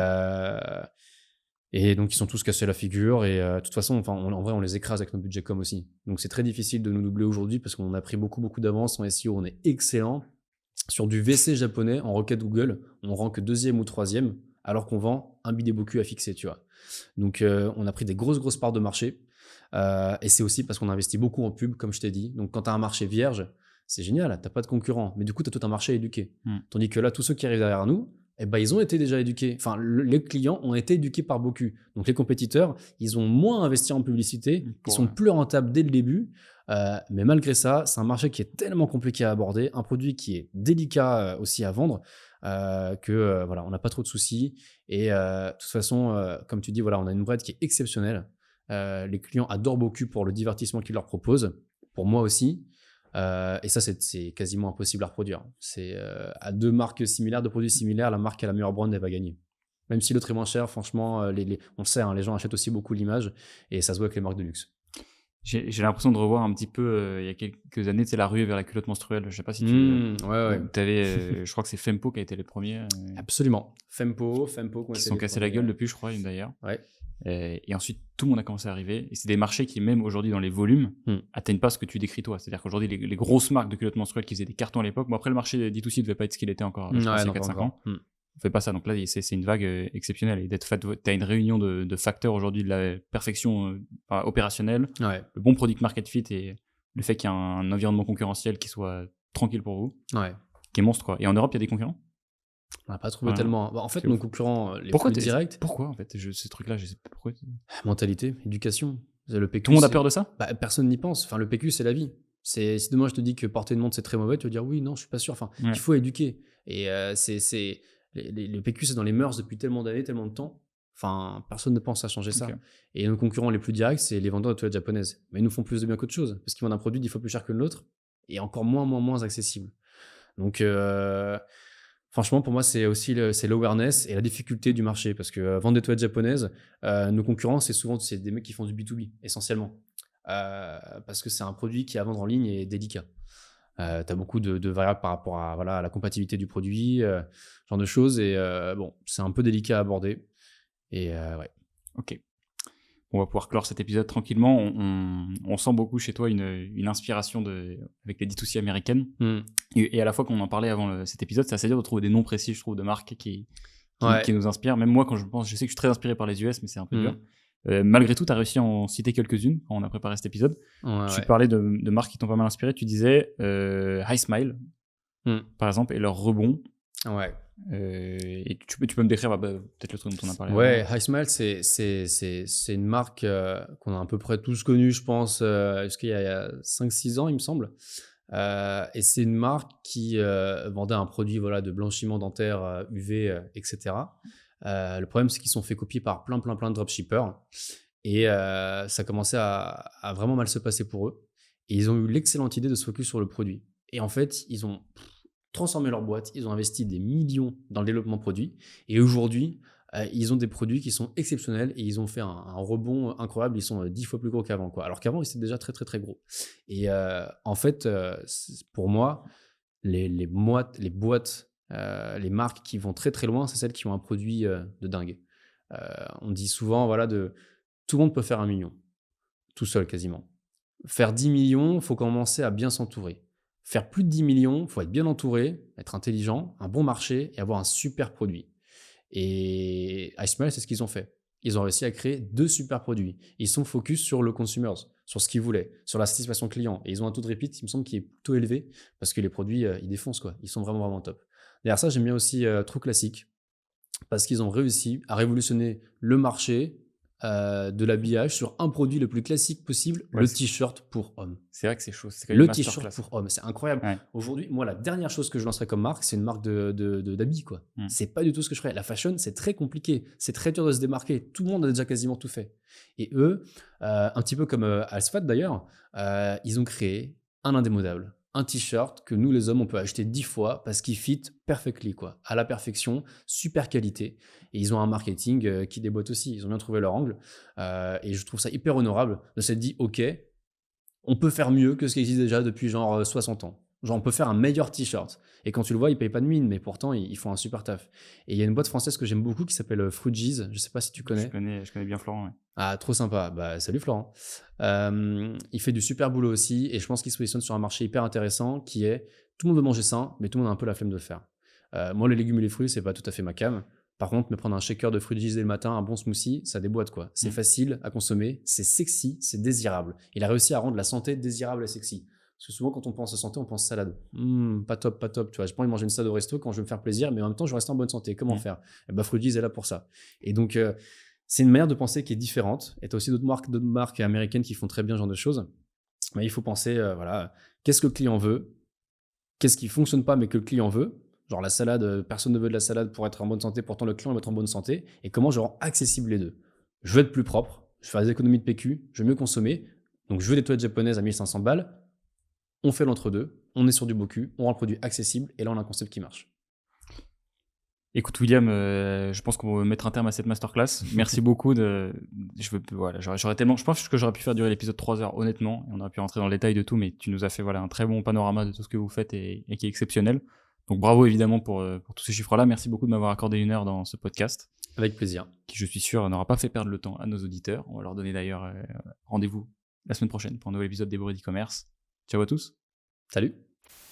donc, ils sont tous cassés la figure. Et de toute façon, en vrai, on les écrase avec nos budgets com aussi. Donc, c'est très difficile de nous doubler aujourd'hui parce qu'on a pris beaucoup, beaucoup d'avance en SEO. On est excellent. Sur du VC japonais, en requête Google, on rank 2e ou 3e, alors qu'on vend un bidet Boku à fixer, tu vois. Donc, on a pris des grosses parts de marché. Et c'est aussi parce qu'on investit beaucoup en pub, comme je t'ai dit. Donc, quand tu as un marché vierge, c'est génial, tu n'as pas de concurrents. Mais du coup, tu as tout un marché éduqué. Tandis que là, tous ceux qui arrivent derrière nous, ils ont été déjà éduqués. Enfin, les clients ont été éduqués par Boku. Donc, les compétiteurs, ils ont moins investi en publicité. Ils sont plus rentables dès le début. Mais malgré ça, c'est un marché qui est tellement compliqué à aborder, un produit qui est délicat aussi à vendre, on n'a pas trop de soucis. Et de toute façon, comme tu dis, on a une brand qui est exceptionnelle. Les clients adorent Boku pour le divertissement qu'ils leur proposent. Pour moi aussi. Et ça, c'est quasiment impossible à reproduire. C'est à deux marques similaires, deux produits similaires, la marque qui a la meilleure brand, elle va gagner. Même si l'autre est moins cher, franchement, on le sait, les gens achètent aussi beaucoup l'image et ça se voit avec les marques de luxe. J'ai l'impression de revoir un petit peu, il y a quelques années, c'est la ruée vers la culotte menstruelle. Je sais pas si tu... je crois que c'est Fempo qui a été les premiers. Absolument. Fempo. Qui se sont cassés la gueule depuis, je crois, d'ailleurs. Ouais. Et ensuite, tout le monde a commencé à arriver. Et c'est des marchés qui, même aujourd'hui, dans les volumes, atteignent pas ce que tu décris toi. C'est-à-dire qu'aujourd'hui, les grosses marques de culottes menstruelles qui faisaient des cartons à l'époque, bon, après, le marché D2C ne devait pas être ce qu'il était encore, je pense, il y a 4-5 ans. On fait pas ça. Donc là, c'est une vague exceptionnelle. Et t'as une réunion de facteurs aujourd'hui de la perfection opérationnelle, le bon product market fit et le fait qu'il y a un environnement concurrentiel qui soit tranquille pour vous, qui est monstre, quoi. Et en Europe, il y a des concurrents? On n'a pas trouvé tellement. En fait, nos concurrents, les plus directs. Pourquoi, en fait, ces trucs-là, je sais pas pourquoi. Mentalité, éducation. Le PQ, tout le monde a peur de ça? Personne n'y pense. Enfin, le PQ, c'est la vie. Si demain je te dis que porter une montre c'est très mauvais, tu vas dire oui, non, je suis pas sûr. Enfin, il faut éduquer. Et le PQ, c'est dans les mœurs depuis tellement d'années, tellement de temps. Enfin, personne ne pense à changer ça. Et nos concurrents les plus directs, c'est les vendeurs de toilettes japonaises. Mais ils nous font plus de bien qu'autre chose, parce qu'ils vendent un produit 10 fois plus cher que l'autre et encore moins accessible. Donc, franchement, pour moi, c'est aussi c'est l'awareness et la difficulté du marché, parce que vendre des toilettes japonaises, nos concurrents, c'est des mecs qui font du B2B, essentiellement. parce que c'est un produit qui, à vendre en ligne, est délicat. Tu as beaucoup de variables par rapport à, voilà, à la compatibilité du produit, ce genre de choses. Et bon, c'est un peu délicat à aborder. Et ouais. Ok. On va pouvoir clore cet épisode tranquillement. On sent beaucoup chez toi une inspiration avec les D2C américaines. Et à la fois qu'on en parlait avant cet épisode, c'est assez dur de trouver des noms précis, je trouve, de marques qui nous inspirent. Même moi, quand je pense, je sais que je suis très inspiré par les US, mais c'est un peu dur. Malgré tout, tu as réussi à en citer quelques-unes quand on a préparé cet épisode. Tu parlais de marques qui t'ont pas mal inspiré. Tu disais High Smile, par exemple, et leur rebond. Ouais. Et tu peux me décrire peut-être le truc dont on a parlé. Ouais, High Smile, c'est une marque qu'on a à peu près tous connue, je pense, jusqu'il y a 5-6 ans, il me semble. Et c'est une marque qui vendait un produit, voilà, de blanchiment dentaire UV, etc. Le problème, c'est qu'ils se sont fait copier par plein de dropshippers. Et ça commençait à vraiment mal se passer pour eux. Et ils ont eu l'excellente idée de se focus sur le produit. Et en fait, ils ont transformé leur boîte, ils ont investi des millions dans le développement produit. Et aujourd'hui, ils ont des produits qui sont exceptionnels et ils ont fait un rebond incroyable. Ils sont 10 fois plus gros qu'avant, quoi. Alors qu'avant, ils étaient déjà très gros. Et en fait, pour moi, les boîtes, les marques qui vont très loin, c'est celles qui ont un produit de dingue. On dit souvent, voilà, tout le monde peut faire 1 million, tout seul quasiment. Faire 10 millions, il faut commencer à bien s'entourer. Faire plus de 10 millions, il faut être bien entouré, être intelligent, un bon marché et avoir un super produit. Et High Smile, c'est ce qu'ils ont fait. Ils ont réussi à créer 2 super produits. Ils sont focus sur le consumers, sur ce qu'ils voulaient, sur la satisfaction client. Et ils ont un taux de repeat, il me semble, qui est plutôt élevé parce que les produits, ils défoncent, quoi. Ils sont vraiment top. Derrière ça, j'aime bien aussi True Classic parce qu'ils ont réussi à révolutionner le marché de l'habillage sur un produit le plus classique possible, le t-shirt pour homme. C'est vrai que c'est chaud. C'est quand même le t-shirt pour homme, c'est incroyable. Ouais. Aujourd'hui, moi, la dernière chose que je lancerais comme marque, c'est une marque d'habits, quoi. C'est pas du tout ce que je ferais. La fashion, c'est très compliqué, c'est très dur de se démarquer. Tout le monde a déjà quasiment tout fait. Et eux, un petit peu comme Alsfat d'ailleurs, ils ont créé un indémodable. Un t-shirt que nous, les hommes, on peut acheter 10 fois parce qu'il fit perfectly, quoi, à la perfection, super qualité. Et ils ont un marketing qui déboîte aussi. Ils ont bien trouvé leur angle. Et je trouve ça hyper honorable de s'être dit, OK, on peut faire mieux que ce qui existe déjà depuis genre 60 ans. Genre, on peut faire un meilleur t-shirt. Et quand tu le vois, ils payent pas de mine, mais pourtant, ils font un super taf. Et il y a une boîte française que j'aime beaucoup qui s'appelle Fruitgees. Je sais pas si tu connais. Je connais bien Florent, ouais. Ah, trop sympa. Bah, salut Florent. Il fait du super boulot aussi. Et je pense qu'il se positionne sur un marché hyper intéressant qui est tout le monde veut manger sain, mais tout le monde a un peu la flemme de le faire. Moi, les légumes et les fruits, c'est pas tout à fait ma came. Par contre, me prendre un shaker de Fruitgees dès le matin, un bon smoothie, ça déboîte, quoi. C'est facile à consommer, c'est sexy, c'est désirable. Il a réussi à rendre la santé désirable et sexy. Parce que souvent, quand on pense à santé, on pense salade. Pas top. Tu vois, j'ai pas envie de manger une salade au resto quand je veux me faire plaisir, mais en même temps, je reste en bonne santé. Comment faire ? Et bah, Fruitgees est là pour ça. Et donc, c'est une manière de penser qui est différente. Et tu as aussi d'autres marques américaines qui font très bien ce genre de choses. Mais il faut penser, voilà, qu'est-ce que le client veut ? Qu'est-ce qui fonctionne pas, mais que le client veut ? Genre la salade, personne ne veut de la salade pour être en bonne santé, pourtant le client veut être en bonne santé. Et comment je rends accessible les deux ? Je veux être plus propre, je veux faire des économies de PQ, je veux mieux consommer. Donc je veux des toilettes japonaises à 1500 balles. On fait l'entre-deux, on est sur du BOKU, on rend le produit accessible et là on a un concept qui marche. Écoute William, je pense qu'on va mettre un terme à cette masterclass. Merci beaucoup. Je pense que j'aurais pu faire durer l'épisode 3 heures honnêtement, et on aurait pu rentrer dans le détail de tout, mais tu nous as fait un très bon panorama de tout ce que vous faites et qui est exceptionnel. Donc bravo évidemment pour tous ces chiffres-là. Merci beaucoup de m'avoir accordé 1 heure dans ce podcast. Avec plaisir. Qui, je suis sûr, n'aura pas fait perdre le temps à nos auditeurs. On va leur donner d'ailleurs rendez-vous la semaine prochaine pour un nouvel épisode des Bourrées d'e-commerce. Ciao à tous. Salut.